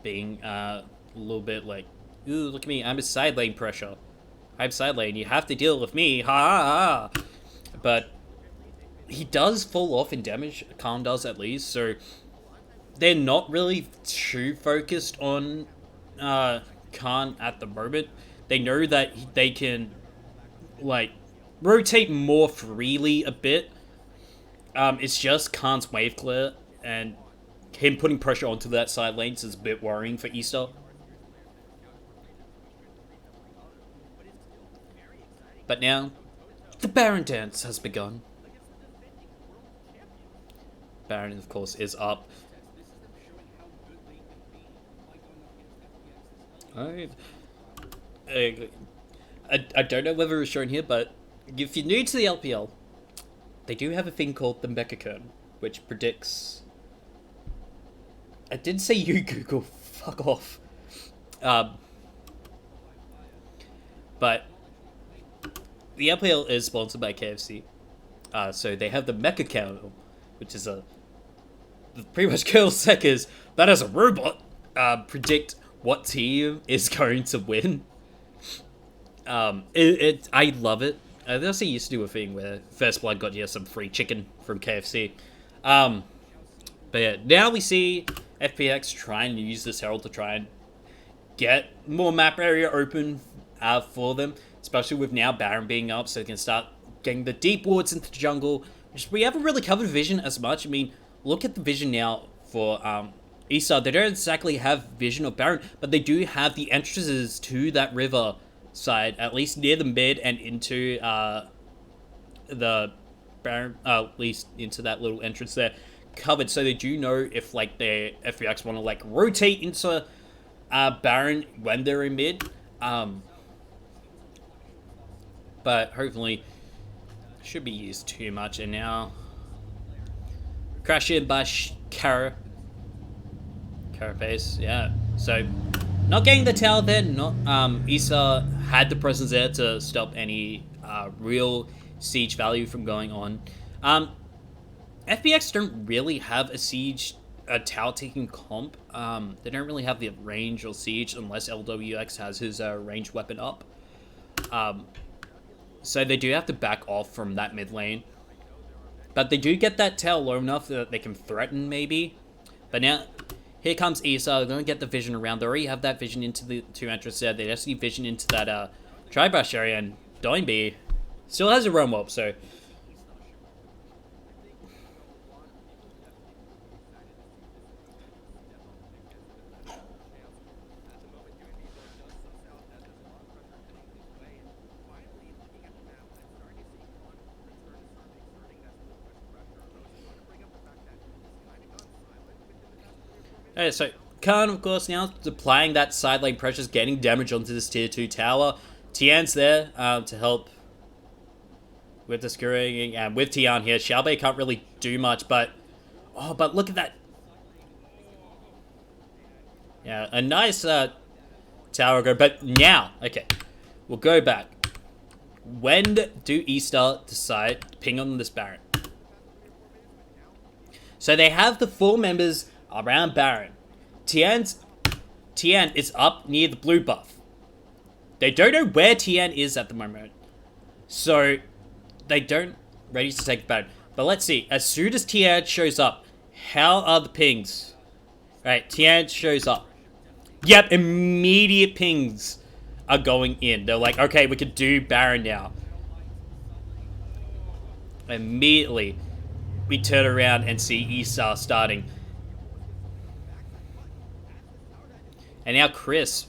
Speaker 1: being a little bit like, ooh, look at me, I'm a side lane pressure. I'm side lane, you have to deal with me, ha ha ha. But he does fall off in damage, Khan does at least, so they're not really too focused on Khan at the moment. They know that they can, like, rotate more freely a bit. It's just Khan's wave clear, and him putting pressure onto that side lanes is a bit worrying for Easter. But now, the Baron dance has begun. Baron, of course, is up. I don't know whether it's shown here, but if you're new to the LPL, they do have a thing called the Mecha Kern, which predicts... I did say you, Google. Fuck off. But the LPL is sponsored by KFC. So they have the Mecha Kern, which is pretty much Colonel Seckers, that as a robot, predict what team is going to win. I love it. They also used to do a thing where First Blood got you some free chicken from KFC. But yeah, now we see FPX trying to use this Herald to try and get more map area open for them, especially with now Baron being up, so they can start getting the deep wards into the jungle, which we haven't really covered vision as much. I mean, look at the vision now for Easter. They don't exactly have vision of Baron, but they do have the entrances to that river side, at least near the mid and into the Baron, at least into that little entrance there, covered, so they do know if like their FPX want to like rotate into Baron when they're in mid. But hopefully should be used too much. And now crash in by Carapace, yeah. So not getting the tower there. Not Issa had the presence there to stop any real siege value from going on. FPX don't really have a tower taking comp. They don't really have the range or siege unless LWX has his ranged weapon up. So they do have to back off from that mid lane. But they do get that tower low enough that they can threaten maybe. But now, here comes Issa. They're going to get the vision around. They already have that vision into the two entrances there. They just need vision into that Tri-Brush area. And Doinby still has a roam up, so... Okay, so Khan, of course, now applying that side lane pressure, getting damage onto this tier 2 tower. Tian's there to help with the skirring, and with Tian here, Xiaobei can't really do much, but... Oh, but look at that. Yeah, a nice tower go, but now, okay, we'll go back. When do Easter decide to ping on this Baron? So they have the 4 members around Baron. Tian is up near the blue buff. They don't know where Tian is at the moment. So they don't ready to take the Baron. But let's see. As soon as Tian shows up, how are the pings? Right, Tian shows up. Yep, immediate pings are going in. They're like, okay, we can do Baron now. Immediately, we turn around and see Estar starting. And now Chris.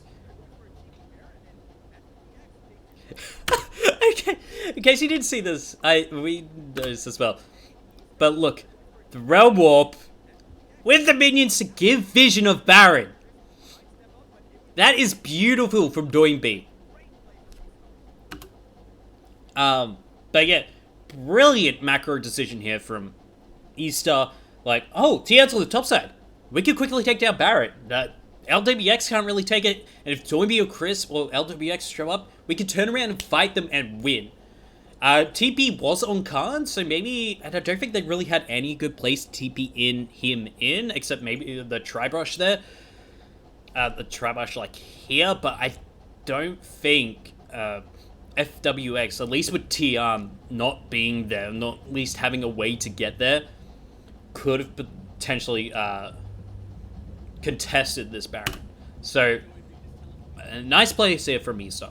Speaker 1: Okay, in case you didn't see this, we noticed as well. But look, the Realm Warp with the minions to give vision of Baron. That is beautiful from Doing B. But yeah, brilliant macro decision here from Estar. Like, oh, Tian's on the top side. We can quickly take down Barret. LWX can't really take it, and if Doinby or Chris or LWX show up, we can turn around and fight them and win. TP was on Khan, so maybe, and I don't think they really had any good place to TP him in, except maybe the Tribrush there. The Tribrush like here, but I don't think FWX, at least with TR not being there, not at least having a way to get there, could have potentially contested this Baron. So, a nice place here from Estar.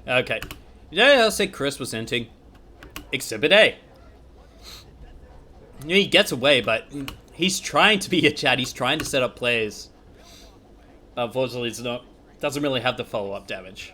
Speaker 1: Okay. Yeah, I'll say Chris was hinting. Exhibit A. He gets away, but he's trying to be a chat. He's trying to set up plays. Unfortunately, it's not. Doesn't really have the follow-up damage.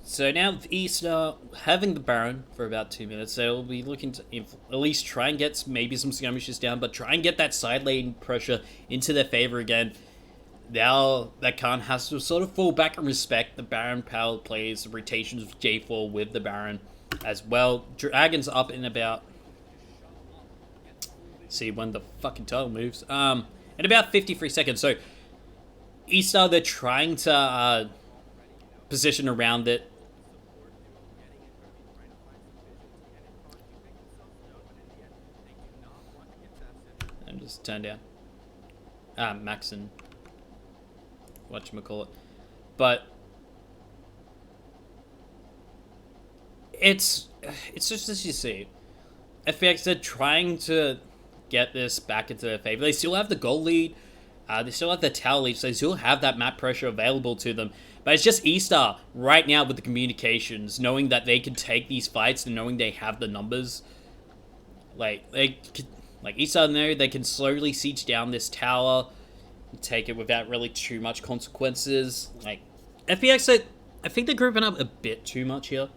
Speaker 1: So now with Estar having the Baron for about 2 minutes, they'll be looking to at least try and get maybe some skirmishes down, but try and get that side lane pressure into their favor again. Now that Khan has to sort of fall back and respect the Baron power plays, the rotations of J4 with the Baron as well. Dragon's up in about... see when the fucking title moves. In about 53 seconds. So Estar, they're trying to position around it. And just turn down. Max and whatchamacallit. But it's just as you see. FPX are trying to get this back into their favor. They still have the goal lead. They still have the tower lead, so they still have that map pressure available to them. But it's just Estar right now with the communications, knowing that they can take these fights and knowing they have the numbers. Like Estar know they can slowly siege down this tower and take it without really too much consequences. Like FPX, I think they're grouping up a bit too much here.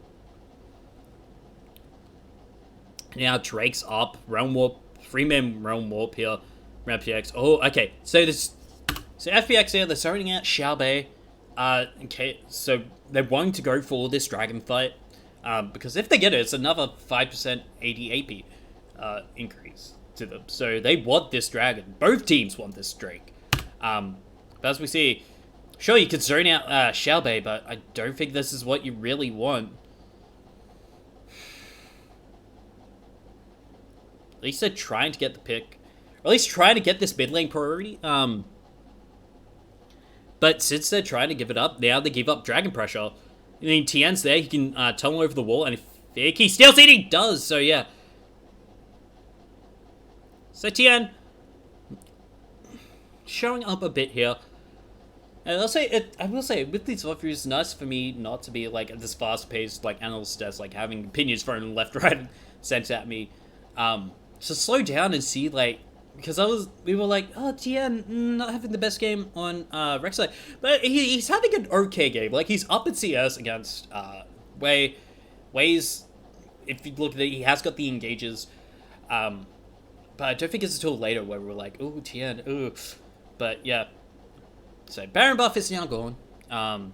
Speaker 1: Now Drake's up, Realm Warp, 3-man Realm Warp here. FPX. Oh, okay. So FPX here, they're starting out Xiaobei. Okay, so they're wanting to go for this dragon fight. Because if they get it, it's another 5% AD AP increase to them. So they want this dragon. Both teams want this Drake. But as we see, sure, you can zone out Xiaobei, but I don't think this is what you really want. At least they're trying to get the pick. Or at least trying to get this mid lane priority. But since they're trying to give it up, now they give up dragon pressure. I mean, Tian's there, he can tunnel over the wall, and if he steals it, he does, so yeah. So Tian, showing up a bit here. And I will say, with these offers, it's nice for me not to be like at this fast-paced like analyst desk, like having opinions thrown left, right, and sent at me. To slow down and see like, because we were like, oh, Tian not having the best game on Rek'Sai, but he's having an okay game. Like he's up in CS against Wei. Wei's, if you look at it, he has got the engages. But I don't think it's until later where we're like, ooh, Tian, ooh. But yeah. So Baron buff is now gone. Yeah,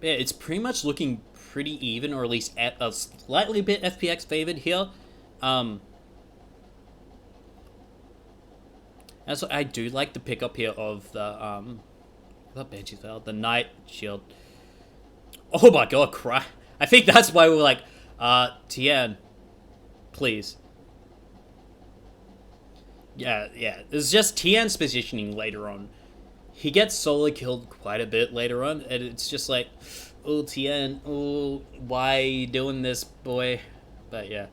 Speaker 1: it's pretty much looking pretty even, or at least at a slightly bit FPX favored here. That's what I do like the pickup here of the Banshee Veil, the Night Shield. Oh my god, cry. I think that's why we were like, Tien, please. Yeah. It's just Tien's positioning later on. He gets solo killed quite a bit later on, and it's just like, oh, Tien, oh, why are you doing this, boy? But yeah.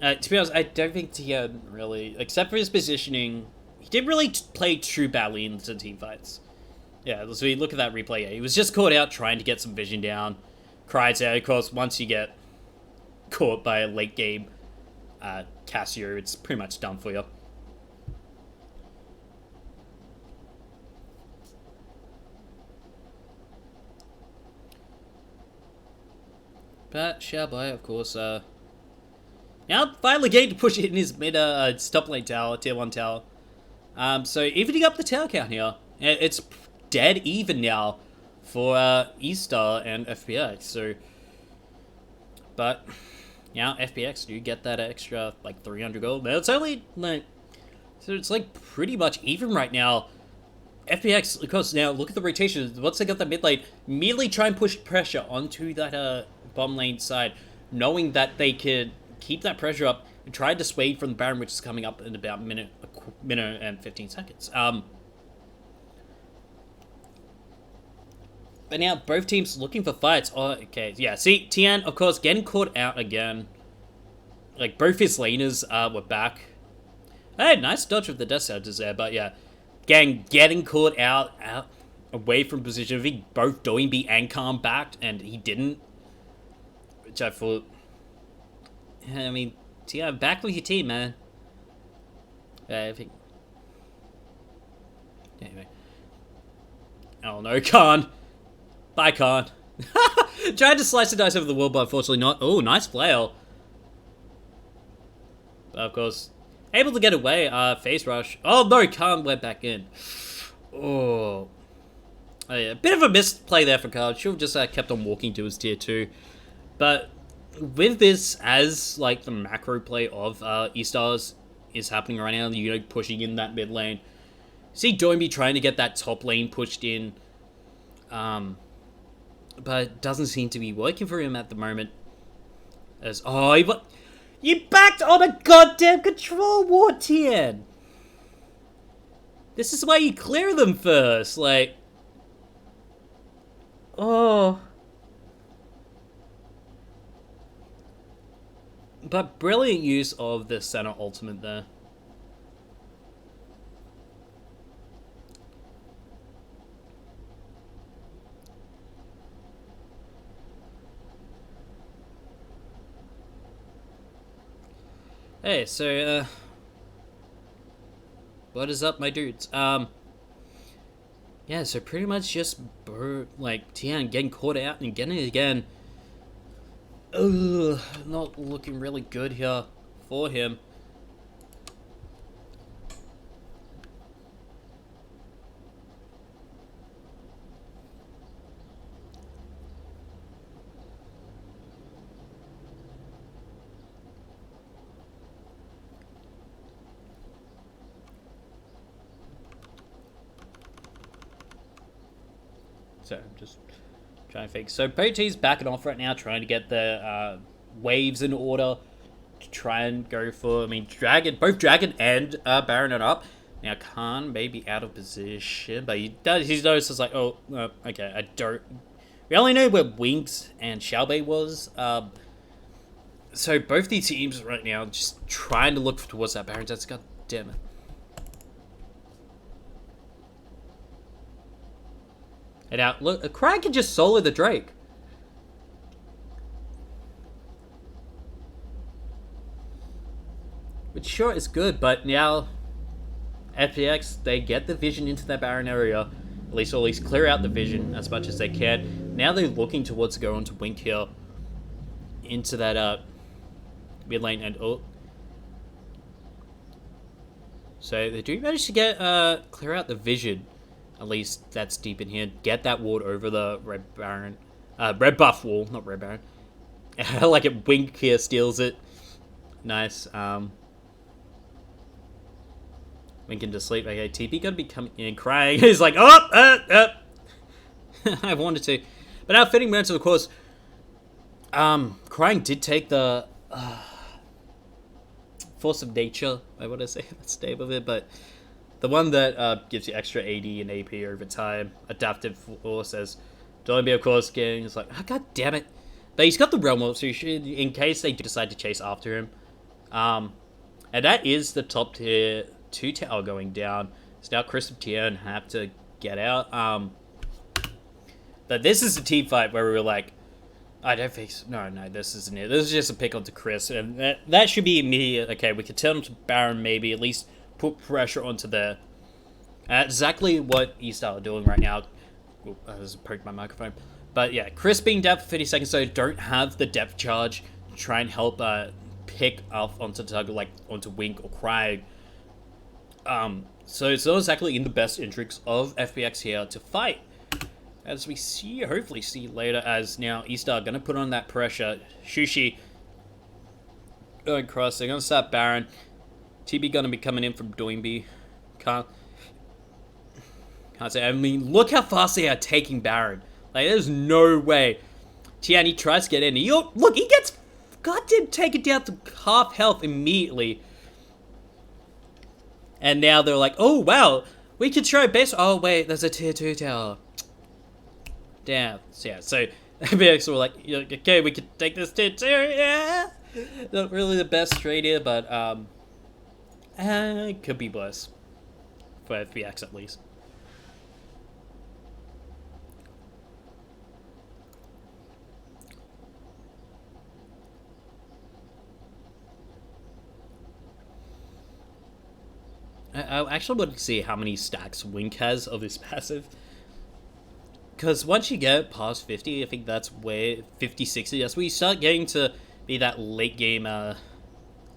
Speaker 1: To be honest, I don't think Tien really, except for his positioning, he didn't really play too badly into team fights. Yeah, so we look at that replay. Yeah, he was just caught out trying to get some vision down. Cried out, of course, once you get caught by a late game Cassio, it's pretty much done for you. But Xiaobai, of course, now finally getting to push it in his mid stop lane tower, tier 1 tower. So evening up the tower count here. It's dead even now for Estar and FPX. So, but now FPX do get that extra like 300 gold. But it's only like, so it's like pretty much even right now. FPX, of course, now look at the rotation. Once they got that mid lane, immediately try and push pressure onto that bottom lane side, knowing that they could keep that pressure up and try to dissuade from the Baron, which is coming up in about a minute and 15 seconds. But now both teams looking for fights. Oh, okay, yeah. See, Tien, of course, getting caught out again. Like both his laners were back. Hey, nice dodge of the Death Sentence there, but yeah. Getting caught out away from position. I think both Doinby and Khan backed, and he didn't. Which I thought... I mean, yeah, back with your team, man. I think... Anyway. Oh no, Khan. Bye, Khan. Tried to slice the dice over the wall, but unfortunately not. Oh, nice flail. But of course... Able to get away, face rush. Oh no, Khan went back in. Oh yeah, bit of a misplay there for Khan. Should have just kept on walking to his tier 2. But with this as like the macro play of E-Stars is happening right now, you know, pushing in that mid lane. See Doinby trying to get that top lane pushed in. But it doesn't seem to be working for him at the moment. As you backed on a goddamn control ward, Tien! This is why you clear them first, like... Oh... But brilliant use of the center ultimate there. Hey, so, what is up, my dudes? Yeah, so pretty much just, like, Tien getting caught out and getting it again. Ugh, not looking really good here for him. So I'm just trying to think. So both teams backing off right now, trying to get the waves in order to try and go for. I mean, both Dragon and Baron are up. Now Khan may be out of position, but he notices like, oh, okay, I don't. We only know where Winx and Xiaobei was. So both these teams right now just trying to look towards that Baron. That's god damn it. And now, look, Krang can just solo the Drake. Which sure is good, but now FPX, they get the vision into that Baron area. At least clear out the vision as much as they can. Now they're looking towards going to Wink here. Into that mid lane and so they do manage to get clear out the vision. At least that's deep in here. Get that ward over the red Baron. Red buff wall, not red Baron. I like it. Wink here steals it. Nice. winking to sleep. Okay, TP gonna be coming in crying. He's like, oh, I wanted to. But now fitting back to the course, crying did take the force of nature, I want to say that's the name of it, but the one that gives you extra AD and AP over time, adaptive force, as Dolby, of course, getting is like, oh, god damn it. But he's got the realm up, so you should, in case they decide to chase after him. And that is the top tier 2 tower going down. So now Chris and Tian have to get out. But this is a team fight where we were like, I don't think so. No, this isn't it. This is just a pick onto Chris, and that should be immediate. Okay, we could turn him to Baron, maybe, at least put pressure onto there. Exactly what Estar are doing right now. Ooh, I just poked my microphone. But yeah, Chris being down for 50 seconds, so don't have the depth charge to try and help pick up onto the target, like onto Wink or Craig. So it's not exactly in the best interest of FPX here to fight. As we see, hopefully see later, as now Estar gonna put on that pressure. Shushi going cross, they're gonna start Baron. TB gonna be coming in from Doinby. Can't say, I mean, look how fast they are taking Baron. Like, there's no way. Tian, he tries to get in. Look, he gets goddamn taken down to half health immediately. And now they're like, oh wow, we can try base. Oh wait, there's a tier 2 tower. Damn. So yeah, so FPX were like, okay, we could take this tier 2, yeah. Not really the best trade here, but it could be worse. For FPX at least. I actually want to see how many stacks Wink has of his passive. Because once you get past 50, I think that's where 50, 60, that's where you start getting to be that late game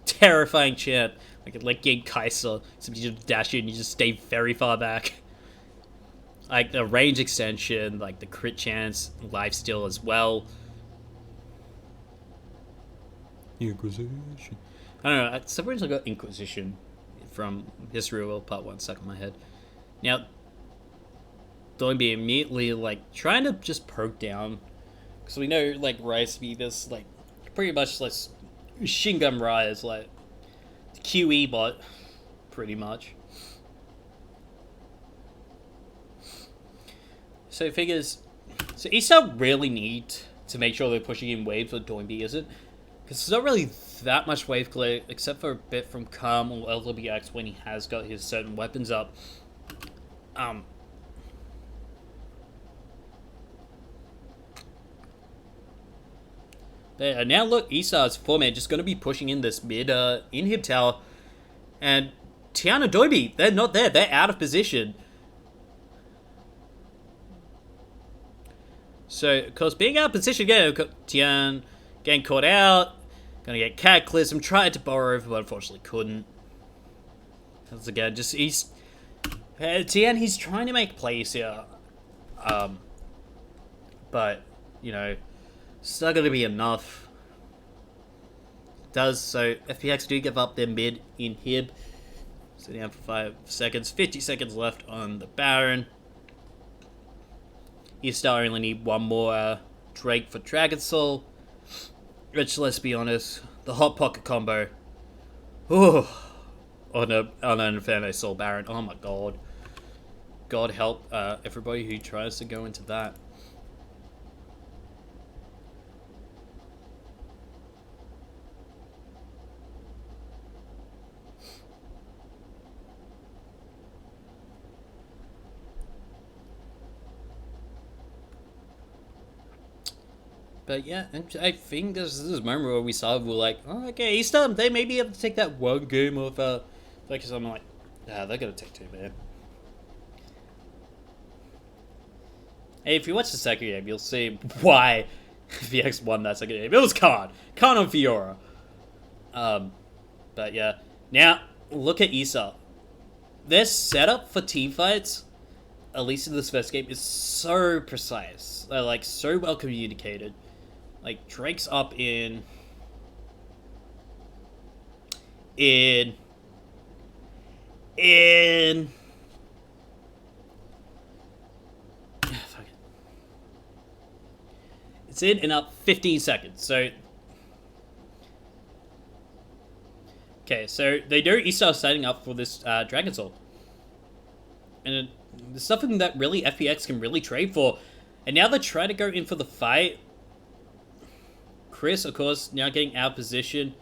Speaker 1: terrifying champ. Like a late game Kaiser. Except you just dash in and you just stay very far back. Like the range extension, like the crit chance, lifesteal as well. Inquisition. I don't know, sometimes I got Inquisition from History World Part 1 stuck in my head. Now, don't be immediately, like, trying to just poke down. Because we know, like, Rise to be this, like, pretty much, like, Shingun Rise, like, QE bot, pretty much. So it figures, so Estar really need to make sure they're pushing in waves with Doinby, isn't? Because there's not really that much wave clear, except for a bit from Calm or LWX when he has got his certain weapons up. There, now look, Estar's 4-man just going to be pushing in this mid inhib tower. And Tiana Doinby, they're not there. They're out of position. So, of course, being out of position again, Tian getting caught out. Gonna get Cataclysm, tried to borrow over, but unfortunately couldn't. Once again, just Tian, he's trying to make plays here. But, you know, it's not gonna be enough. Does, so FPX do give up their mid inhib. So down for 5 seconds, 50 seconds left on the Baron. Estar only need one more Drake for Dragon Soul. Which, let's be honest, the Hot Pocket combo. Ooh. On an Inferno Soul Baron. Oh my god. God help everybody who tries to go into that. But yeah, I think this is a moment where we saw, we're like, oh, okay, Estar, they may be able to take that one game of focus. I'm like, they're gonna take 2, man. Hey, if you watch the second game, you'll see why VX won that second game. It was Khan on Fiora. But yeah, now look at Estar. Their setup for team fights, at least in this first game, is so precise. They're like so well communicated. Like Drake's up in in... Fuck it. It's in up 15 seconds, so... Okay, so they know Estar is setting up for this Dragon Soul. And it's something that really FPX can really trade for. And now they're trying to go in for the fight. Chris, of course, now getting out of position.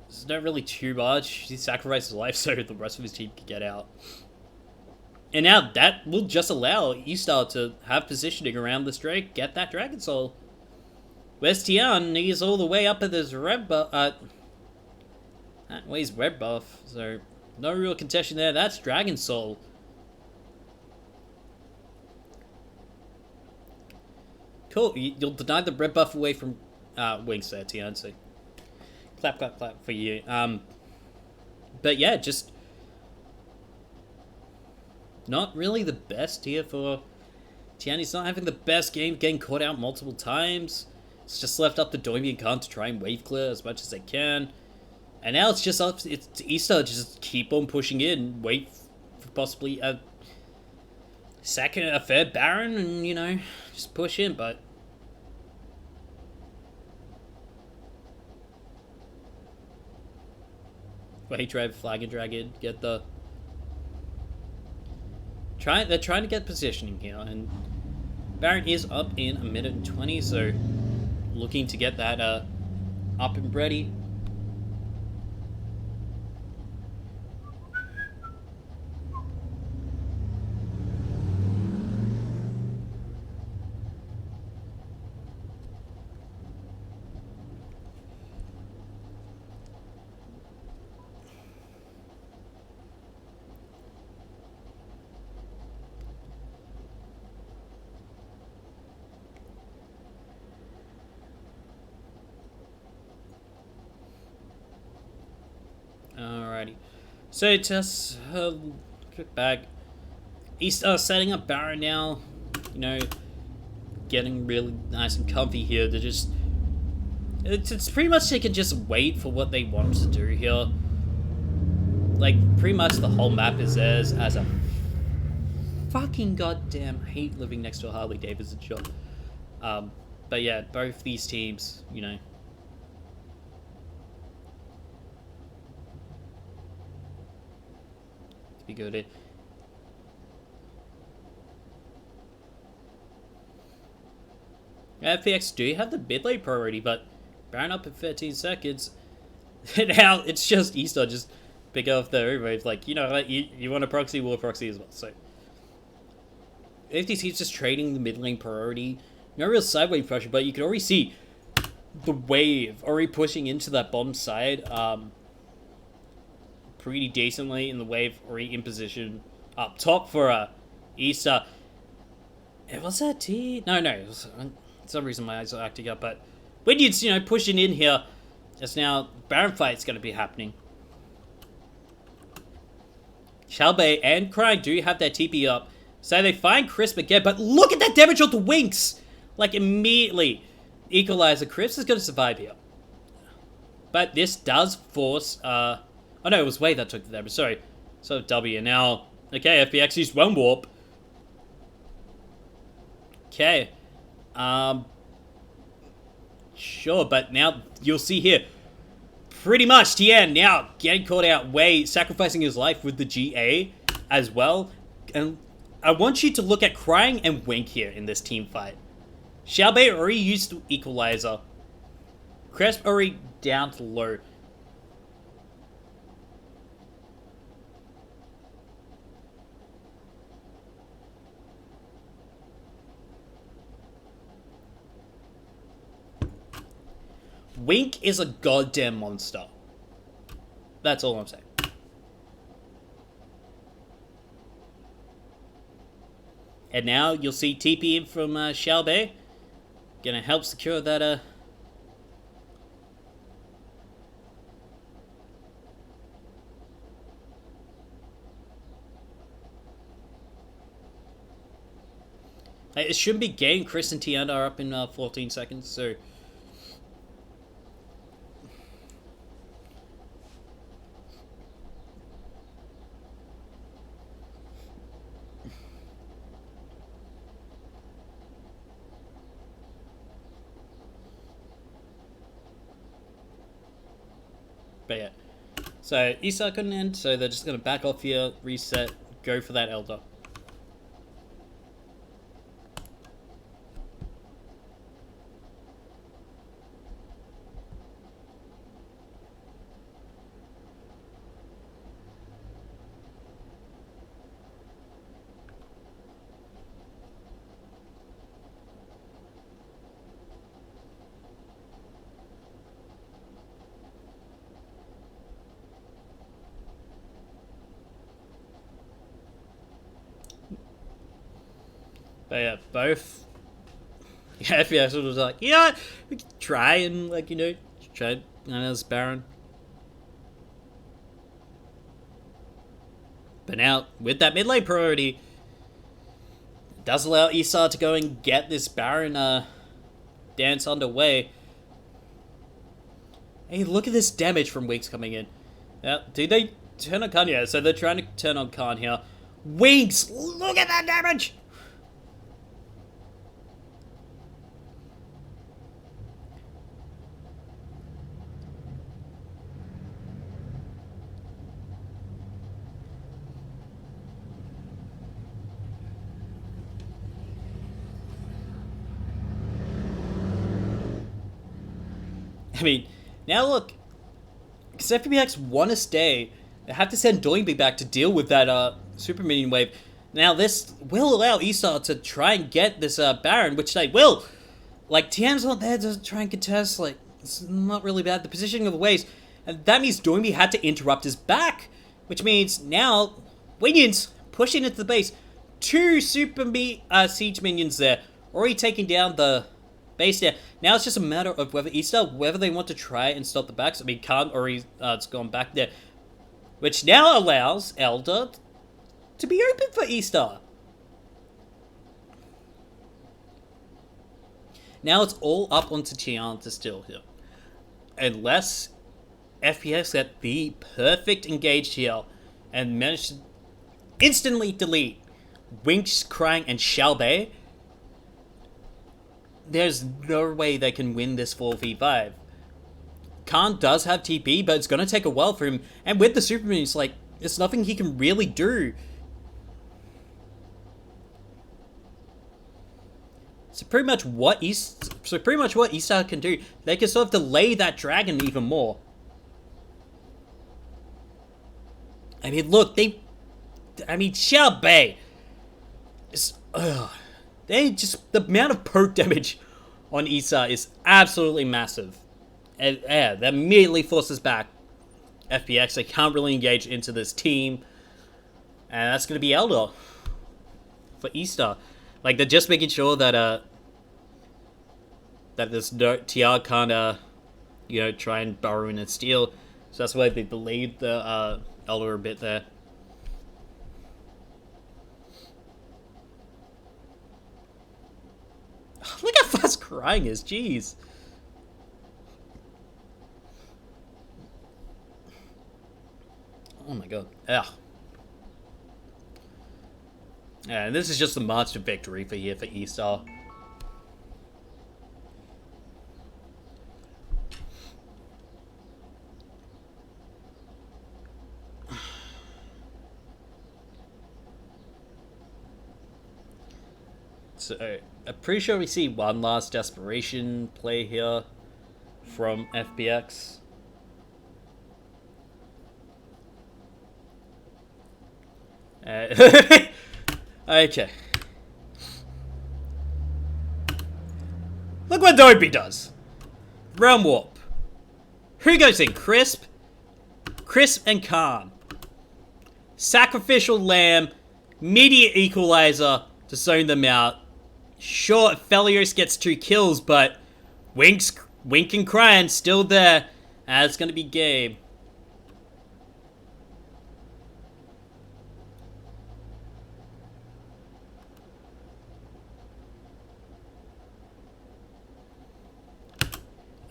Speaker 1: It's not really too much. He sacrificed his life so the rest of his team could get out. And now that will just allow Estar to have positioning around this Drake, get that Dragon Soul. Where's Tian? He's all the way up at this red buff. Well, he's red buff, so no real contention there. That's Dragon Soul. Cool. You'll deny the red buff away from Wings there, Tian. So clap, clap, clap for you. But yeah, just not really the best here for Tian. He's not having the best game, getting caught out multiple times. It's just left up to Doimi and Khan to try and wave clear as much as they can. And now it's just up to Estar just keep on pushing in, wait for possibly a fair Baron, and, you know, just push in, but... Wait, drive, flag and dragon, get the... They're trying to get positioning here, and Baron is up in 1:20, so looking to get that up and ready. Alrighty, so just quick back. Estar setting up Baron now, you know, getting really nice and comfy here. They're just, it's pretty much they can just wait for what they want to do here. Like, pretty much the whole map is theirs as a fucking goddamn hate living next to a Harley Davidson shop. But yeah, both these teams, you know, be good at. FPX do have the mid lane priority, but Baron up in 13 seconds. Now it's just Estar just pick off the wave. Like, you know what, you want a proxy, we'll proxy as well. So if these teams just trading the mid lane priority, no real side wave pressure, but you can already see the wave already pushing into that bottom side. Pretty decently in the wave, already in position up top for Estar. Was that T? No, it was, for some reason my eyes are acting up, but when you know, pushing in here, just now Baron fight's going to be happening. Shalbei and Crying do have their TP up, so they find Crisp again, but look at that damage on the Winks! Like, immediately, Equalizer. Crisp is going to survive here. But this does force, oh no, it was Wei that took the damage, sorry. So W, now, okay, FPX used one warp. Okay. Sure, but now you'll see here, pretty much Tian now getting caught out, Wei sacrificing his life with the GA as well. And I want you to look at Crying and Wink here in this team fight. Xiaobei already used the Equalizer. Cresp already down to low. Wink is a goddamn monster. That's all I'm saying. And now you'll see TP in from Xiaobei. Gonna help secure that it shouldn't be game. Chris and Tian are up in 14 seconds, so So Estar couldn't end, so they're just gonna back off here, reset, go for that Elder. But yeah, both. Yeah, FPX was like, yeah, we could try and try as Baron. But now with that mid lane priority, it does allow Esar to go and get this Baron dance underway. Hey, look at this damage from Winks coming in. Now, did they turn on Khan? Yeah, so they're trying to turn on Khan here. Winks, look at that damage! I mean, now look, because FPX want to stay, they have to send Doingby back to deal with that super minion wave. Now this will allow Esar to try and get this Baron, which they will. Like, TM's not there to try and contest, like, it's not really bad. The positioning of the waves, and that means Doingby had to interrupt his back, which means now Minions pushing into the base. 2 siege minions there, already taking down the base there. Now it's just a matter of whether they want to try and stop the backs. I mean, Khan already it's gone back there, which now allows Elder to be open for Estar. Now it's all up onto Tian to steal here, unless FPX get the perfect engage here and manage to instantly delete Winks, Krang, and Xiaobei. There's no way they can win this 4v5. Khan does have TP, but it's going to take a while for him. And with the super minions, like, there's nothing he can really do. So pretty much what Estar can do, they can sort of delay that dragon even more. I mean, look, Xiaobei is, the amount of poke damage on Esar is absolutely massive. And yeah, that immediately forces back FPX. They can't really engage into this team. And that's going to be Elder for Estar. Like, they're just making sure that this TR can't, try and burrow in and steal. So that's why they delayed the Elder a bit there. Look how fast Crying is, jeez. Oh my god. Ugh. Yeah, and this is just the march to victory for Estar. So, I'm pretty sure we see one last desperation play here from FPX. Okay. Look what Dopey does. Realm Warp. Who goes in? Crisp and Khan. Sacrificial Lamb. Meteor Equalizer to zone them out. Sure, Felios gets 2 kills, but Wink and Cryan still there. And it's going to be game.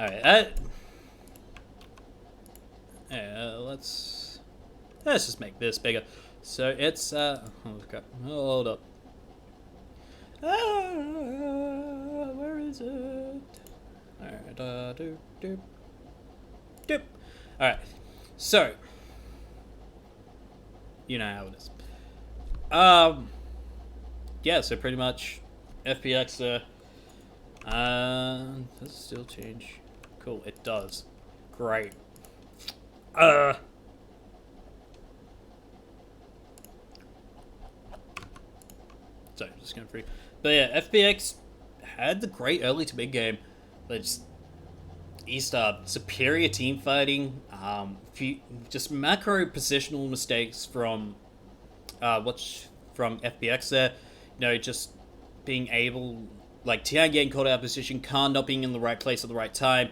Speaker 1: Alright, let's just make this bigger. So it's, oh crap, hold up. Where is it? Alright, Alright, so you know how it is. Um, yeah, so pretty much FPX. Does it still change? Cool, it does. Great. Uh. So just going through, but yeah, FPX had the great early to mid game, but just Easter superior team fighting. Few just macro positional mistakes from what's from FPX there. You know, just being able like Tian getting caught out of position, Khan not being in the right place at the right time,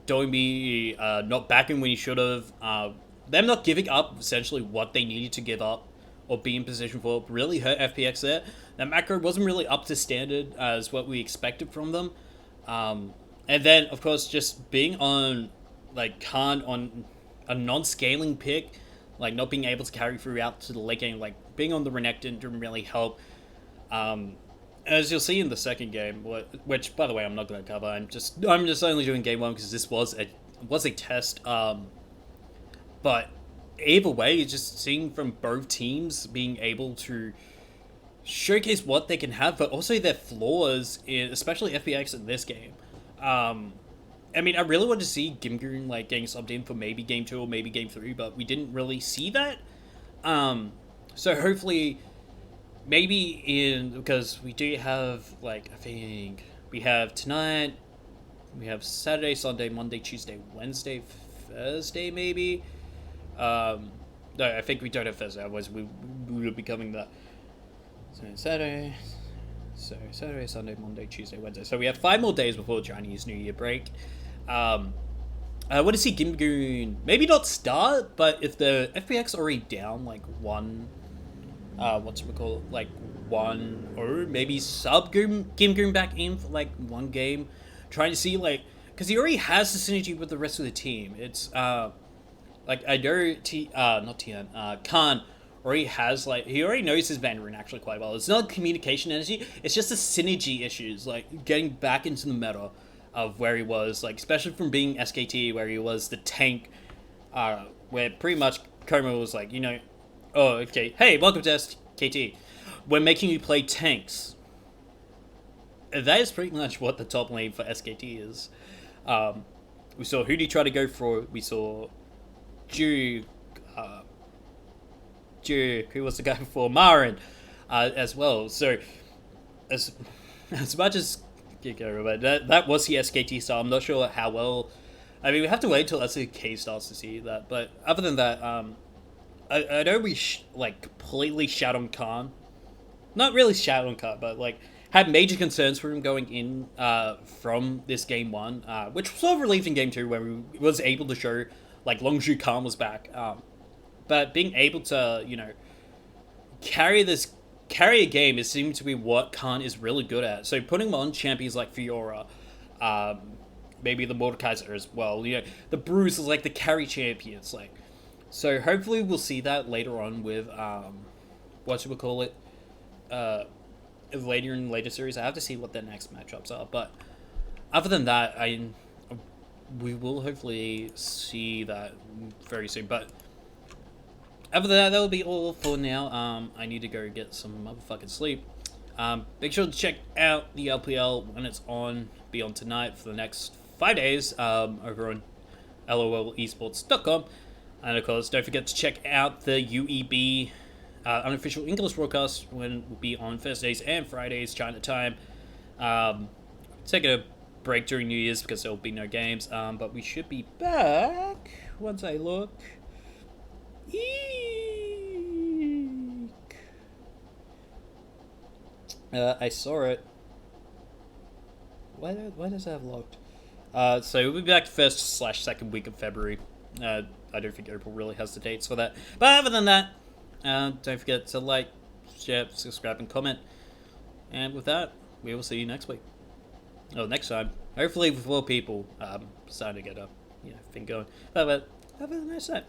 Speaker 1: Domi not backing when he should have. Them not giving up essentially what they needed to give up or be in position for really hurt FPX there. That macro wasn't really up to standard as what we expected from them. And then, of course, just being on, like, Khan on a non-scaling pick, like, not being able to carry through out to the late game, like, being on the Renekton didn't really help. As you'll see in the second game, which, by the way, I'm not going to cover. I'm just only doing game one because this was a test. But either way, just seeing from both teams being able to showcase what they can have, but also their flaws, especially FPX in this game. I mean, I really wanted to see Gimgoon like getting subbed in for maybe game 2 or maybe game 3, but we didn't really see that. So hopefully, maybe because we do have like I think we have tonight, we have Saturday, Sunday, Monday, Tuesday, Wednesday, Thursday, maybe. No, I think we don't have Thursday. Otherwise, we would be coming that. So Saturday, Sunday, Monday, Tuesday, Wednesday. So we have 5 more days before Chinese New Year break. I want to see Gimgoon maybe not start, but if the FPX already down like one, one, or maybe sub Gimgoon back in for like one game, trying to see like because he already has the synergy with the rest of the team. It's like I know Khan already has like he already knows his Mandarin actually quite well. It's not communication energy, it's just the synergy issues, like getting back into the meta of where he was, like especially from being SKT where he was the tank, where pretty much Koma was like, oh okay, hey, welcome to SKT. We're making you play tanks. That is pretty much what the top lane for SKT is. We saw Hootie try to go for it. We saw Ju, who was the guy before, Marin, as well. So, as much as that was the SKT style, I'm not sure how well. I mean, we have to wait till SK starts to see that. But other than that, I know we completely shat on Khan. Not really shat on Khan, but like had major concerns for him going in from this game 1, which was sort of relieved in game 2 where we was able to show like Longzhu Khan was back. But being able to, carry a game, it seems to be what Khan is really good at. So putting him on champions like Fiora, maybe the Mordekaiser as well, the Bruce is like the carry champions, like. So hopefully we'll see that later on with, later in later series. I have to see what their next matchups are, but other than that, we will hopefully see that very soon. But other than that, that'll be all for now. I need to go get some motherfucking sleep. Make sure to check out the LPL when it's on. Be on tonight for the next 5 days over on lolesports.com. And of course, don't forget to check out the UEB unofficial English broadcast when we'll be on Thursdays and Fridays, China time. Taking a break during New Year's because there will be no games, but we should be back once I look. Eek. I saw it. Why does that have locked? So we'll be back first/second week of February. I don't think April really has the dates for that. But other than that, don't forget to like, share, subscribe, and comment. And with that, we will see you next week. Oh, next time. Hopefully with more people starting to get a thing going. But have a nice night.